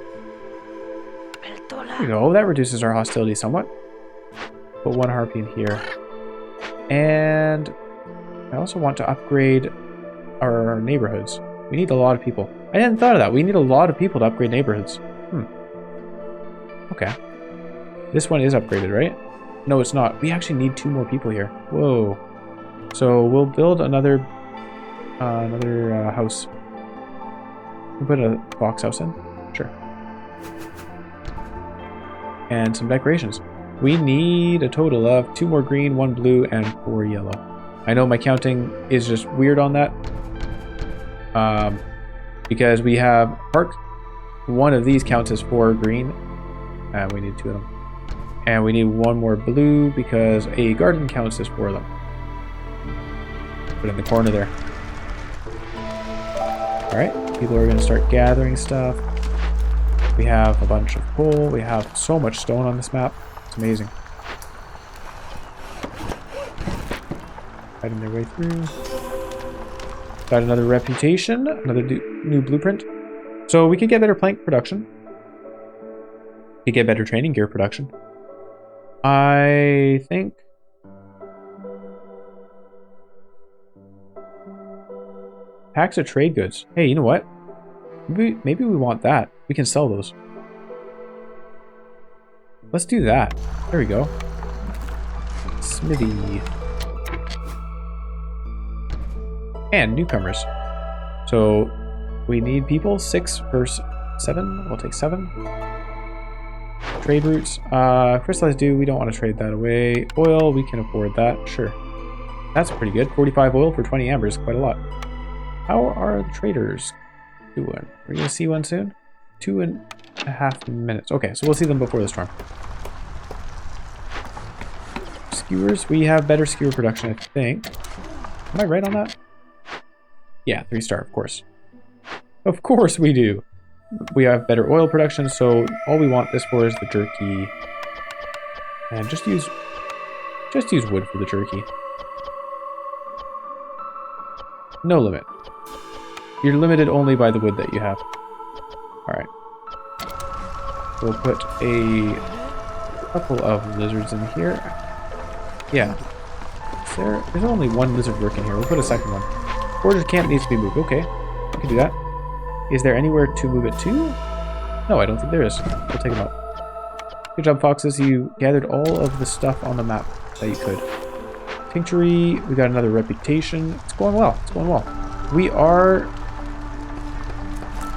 There you go. That reduces our hostility somewhat. Put one harpy in here. And I also want to upgrade our neighborhoods. We need a lot of people. I hadn't thought of that. We need a lot of people to upgrade neighborhoods. Okay. This one is upgraded, right? No, it's not. We actually need 2 more people here. Whoa. So we'll build another house. We'll put a box house in. Sure. And some decorations. We need a total of 2 more green, 1 blue, and 4 yellow. I know my counting is just weird on that. Because we have park. One of these counts as 4 green. And we need 2 of them. And we need 1 more blue because a garden counts as 4 of them. Put it in the corner there. Alright, people are going to start gathering stuff. We have a bunch of coal. We have so much stone on this map. It's amazing. Fighting their way through. Got another reputation, another new blueprint. So we could get better plank production. We could get better training gear production. I think... Packs of trade goods. Hey, you know what? Maybe we want that. We can sell those. Let's do that. There we go. Smithy. And newcomers. So we need people. 6 versus 7. We'll take 7. Trade routes. Crystallized dew. We don't want to trade that away. Oil. We can afford that. Sure. That's pretty good. 45 oil for 20 amber is quite a lot. How are the traders doing? Are we going to see one soon? 2.5 minutes. Okay, so we'll see them before the storm. Skewers. We have better skewer production, I think. Am I right on that? Yeah, 3-star, of course. Of course we do. We have better oil production, so all we want this for is the jerky. And just use wood for the jerky. No limit. You're limited only by the wood that you have. Alright. We'll put a couple of lizards in here. Yeah. There's only 1 lizard working here. We'll put a second one. Forger's camp needs to be moved. Okay. We can do that. Is there anywhere to move it to? No, I don't think there is. We'll take them out. Good job, foxes. You gathered all of the stuff on the map that you could. Tinctury. We got another reputation. It's going well. It's going well. We are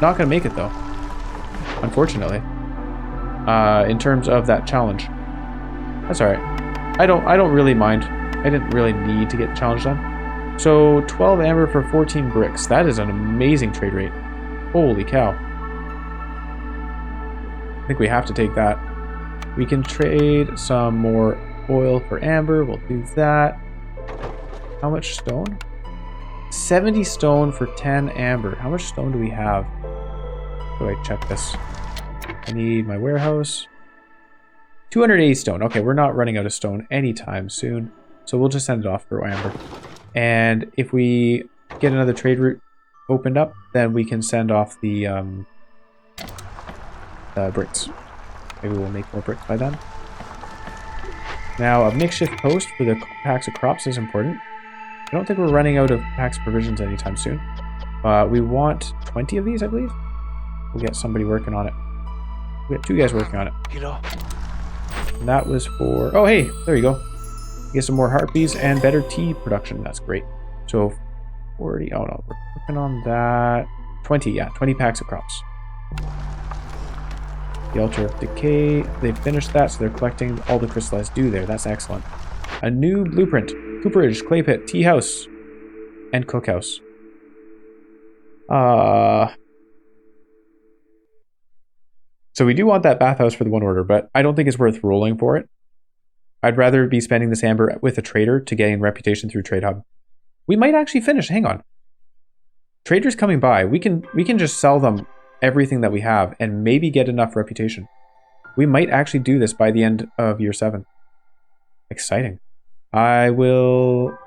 not going to make it, though. Unfortunately. In terms of that challenge. That's alright. I don't really mind. I didn't really need to get the challenge done. So 12 amber for 14 bricks. That is an amazing trade rate. Holy cow. I think we have to take that. We can trade some more oil for amber. We'll do that. How much stone? 70 stone for 10 amber. How much stone do we have? How do I check this? I need my warehouse. 280 stone. Okay, we're not running out of stone anytime soon. So we'll just send it off for amber. And if we get another trade route opened up, then we can send off the bricks. Maybe we'll make more bricks by then. Now, a makeshift post for the packs of crops is important. I don't think we're running out of packs of provisions anytime soon. We want 20 of these, I believe. We'll get somebody working on it. We got 2 guys working on it. And that was for... Oh, hey, there you go. Get some more harpies and better tea production. That's great. So 40... Oh, no, we're working on that. 20, yeah. 20 packs of crops. The Altar of Decay. They've finished that, so they're collecting all the crystallized dew there. That's excellent. A new blueprint. Cooperage, clay pit, tea house, and cookhouse. So we do want that bathhouse for the one order, but I don't think it's worth rolling for it. I'd rather be spending this amber with a trader to gain reputation through Trade Hub. We might actually finish. Hang on. Traders coming by. We can just sell them everything that we have and maybe get enough reputation. We might actually do this by the end of year 7. Exciting. I'll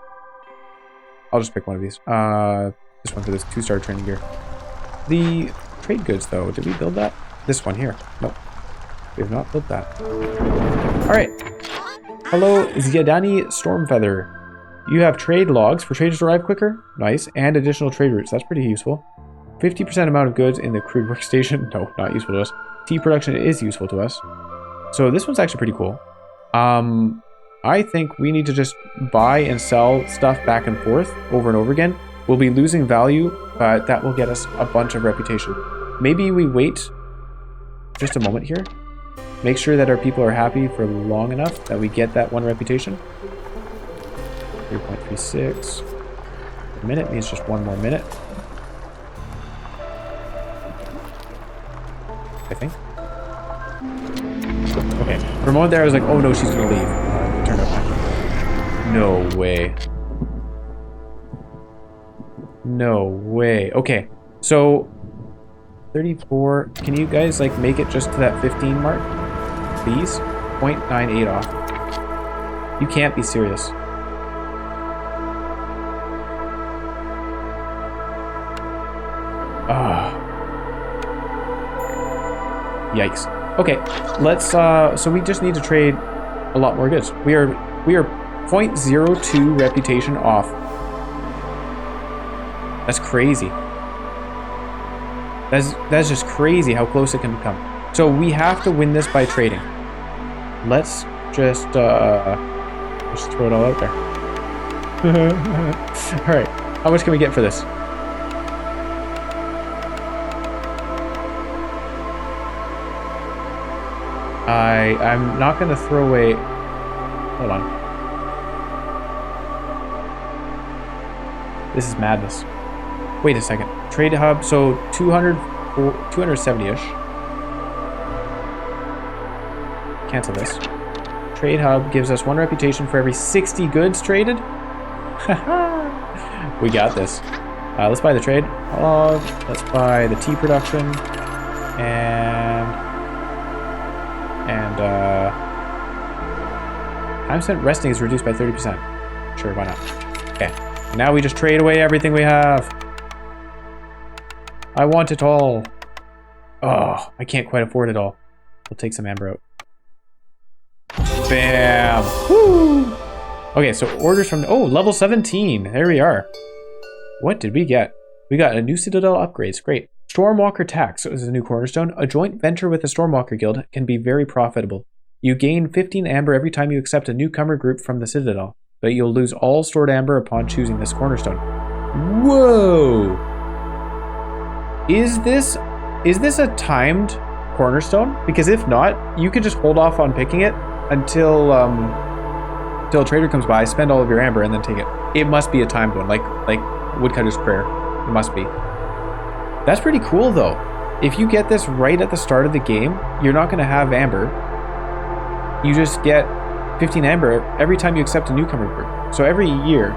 just pick one of these. This one for this 2-star training gear. The trade goods, though. Did we build that? This one here. Nope. We have not built that. Alright. Hello, Ziadani Stormfeather. You have trade logs for traders to arrive quicker. Nice. And additional trade routes. That's pretty useful. 50% amount of goods in the crude workstation. No, not useful to us. Tea production is useful to us. So this one's actually pretty cool. I think we need to just buy and sell stuff back and forth over and over again. We'll be losing value, but that will get us a bunch of reputation. Maybe we wait just a moment here. Make sure that our people are happy for long enough that we get that 1 reputation. 3.36. A minute means just 1 more minute. I think. Okay. For a moment there I was like, oh no, she's gonna leave. Turned out fine. No way. No way. Okay. So 34. Can you guys like make it just to that 15 mark? Please? 0.98 off. You can't be serious. Yikes. Okay, let's so we just need to trade a lot more goods. We are 0.02 reputation off. That's crazy. That's just crazy how close it can become. So we have to win this by trading. Let's just throw it all out there. All right, how much can we get for this? I'm not going to throw away... Hold on. This is madness. Wait a second. Trade hub, so 270-ish. Cancel this. Trade hub gives us 1 reputation for every 60 goods traded. We got this. Let's buy the trade hog. Let's buy the tea production. And time spent resting is reduced by 30%. Sure, why not? Okay. Now we just trade away everything we have. I want it all. Oh, I can't quite afford it all. We'll take some amber out. Bam! Woo! Okay, so orders from... Oh, level 17. There we are. What did we get? We got a new Citadel upgrades. Great. Stormwalker Tax. So this is a new cornerstone. A joint venture with the Stormwalker Guild can be very profitable. You gain 15 amber every time you accept a newcomer group from the Citadel, but you'll lose all stored amber upon choosing this cornerstone. Whoa! Is this a timed cornerstone? Because if not, you could just hold off on picking it until a trader comes by, spend all of your amber, and then take it. It must be a timed one, like Woodcutter's Prayer. It must be. That's pretty cool though. If you get this right at the start of the game, you're not going to have amber. You just get 15 amber every time you accept a newcomer group. So every year,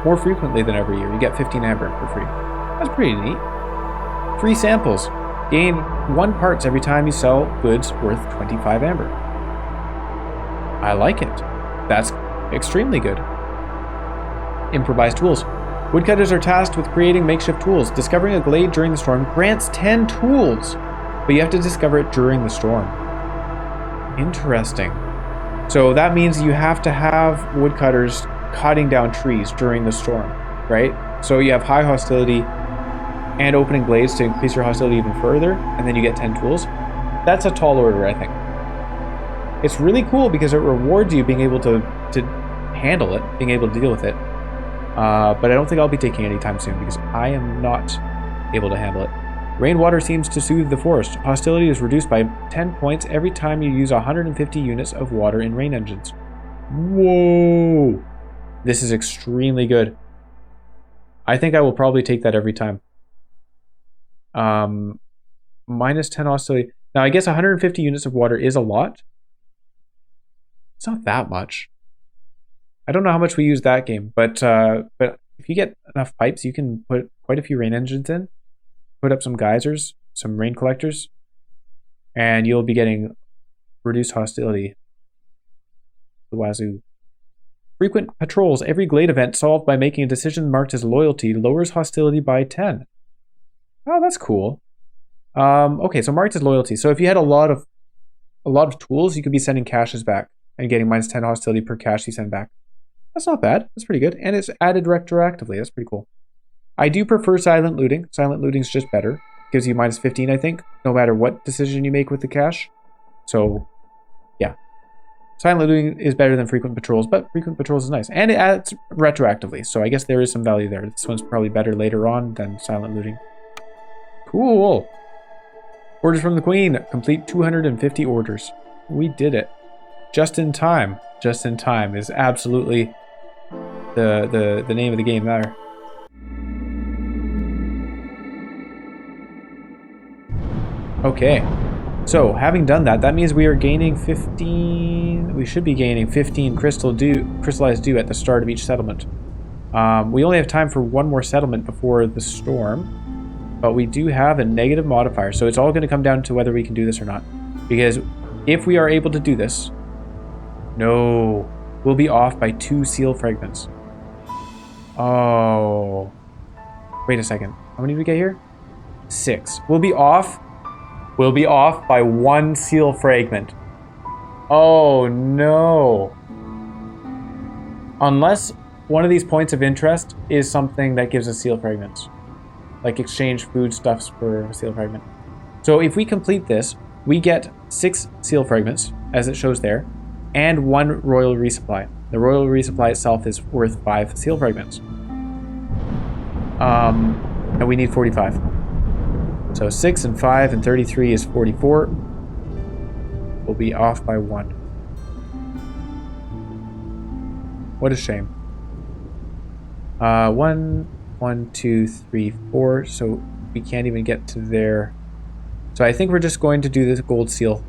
more frequently than every year, you get 15 amber for free. That's pretty neat. 3 samples. Gain 1 parts every time you sell goods worth 25 amber. I like it. That's extremely good. Improvised tools. Woodcutters are tasked with creating makeshift tools. Discovering a glade during the storm grants 10 tools, but you have to discover it during the storm. Interesting. So that means you have to have woodcutters cutting down trees during the storm, right? So you have high hostility and opening glades to increase your hostility even further, and then you get 10 tools. That's a tall order, I think. It's really cool because it rewards you being able to handle it, being able to deal with it. But I don't think I'll be taking any time soon because I am not able to handle it. Rainwater seems to soothe the forest. Hostility is reduced by 10 points every time you use 150 units of water in rain engines. Whoa! This is extremely good. I think I will probably take that every time. Minus 10 hostility. Now, I guess 150 units of water is a lot. It's not that much. I don't know how much we use that game, but if you get enough pipes, you can put quite a few rain engines in, put up some geysers, some rain collectors, and you'll be getting reduced hostility. The wazoo. Frequent patrols. Every glade event solved by making a decision marked as loyalty lowers hostility by 10. Oh, that's cool. Okay, so marked as loyalty. So if you had a lot of tools, you could be sending caches back and getting minus 10 hostility per cache you send back. That's not bad. That's pretty good. And it's added retroactively. That's pretty cool. I do prefer silent looting. Silent looting is just better. Gives you minus 15, I think, no matter what decision you make with the cache. So, yeah. Silent looting is better than frequent patrols, but frequent patrols is nice. And it adds retroactively, so I guess there is some value there. This one's probably better later on than silent looting. Cool. Orders from the Queen. Complete 250 orders. We did it. Just in time. Just in time is absolutely the name of the game there. Okay. So, having done that, that means we are gaining 15... We should be gaining 15 crystallized dew at the start of each settlement. We only have time for one more settlement before the storm, but we do have a negative modifier, so it's all going to come down to whether we can do this or not. Because if we are able to do this... No. We'll be off by 2 seal fragments. Oh. Wait a second. How many did we get here? 6. We'll be off by 1 seal fragment. Oh no. Unless one of these points of interest is something that gives us seal fragments. Like exchange foodstuffs for a seal fragment. So if we complete this, we get 6 seal fragments, as it shows there, and 1 royal resupply. The royal resupply itself is worth 5 seal fragments. And we need 45. So 6 and 5 and 33 is 44. We'll be off by 1. What a shame. 1, 2, 3, 4. So we can't even get to there. So I think we're just going to do this gold seal.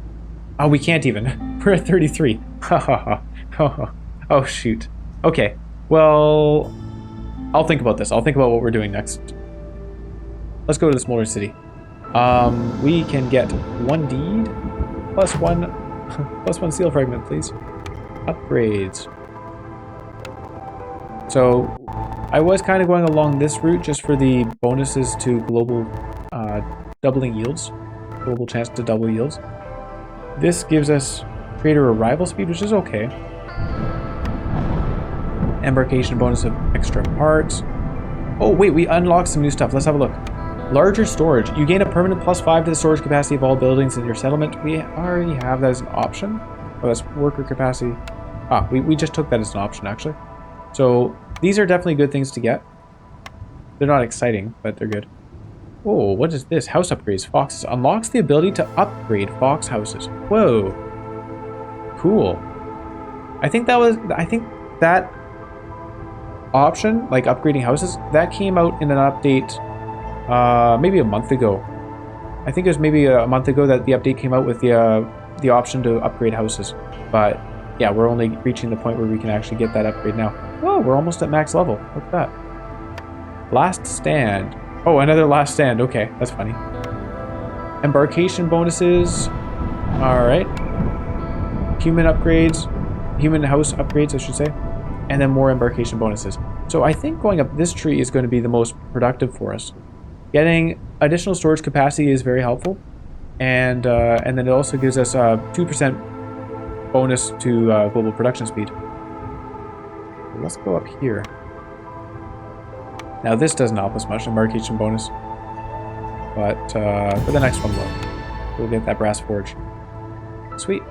Oh, we can't even. We're at 33. Ha ha ha. Oh, shoot. Okay. Well, I'll think about this. I'll think about what we're doing next. Let's go to the Smolder City. We can get 1 deed plus 1 seal fragment, please. Upgrades. So I was kind of going along this route just for the bonuses to global doubling yields, global chance to double yields. This gives us trader arrival speed, which is okay. Embarkation bonus of extra parts. Oh wait, we unlocked some new stuff. Let's have a look. Larger storage. You gain a permanent +5 to the storage capacity of all buildings in your settlement. We already have that as an option. Oh, that's worker capacity. Ah, we just took that as an option, actually. So these are definitely good things to get. They're not exciting, but they're good. Oh, what is this? House upgrades. Foxes. Unlocks the ability to upgrade fox houses. Whoa. Cool. I think that option, like upgrading houses, that came out in an update maybe a month ago. I think it was maybe a month ago that the update came out with the option to upgrade houses. But yeah, we're only reaching the point where we can actually get that upgrade now. Oh, we're almost at max level. Look at that. Last stand. Oh, another last stand. Okay, that's funny. Embarkation bonuses. All right. Human upgrades. Human house upgrades, I should say. And then more embarkation bonuses. So I think going up this tree is going to be the most productive for us. Getting additional storage capacity is very helpful. And then it also gives us a 2% bonus to global production speed. Let's go up here. Now this doesn't help us much, embarkation bonus. But for the next one we'll get that brass forge. Sweet.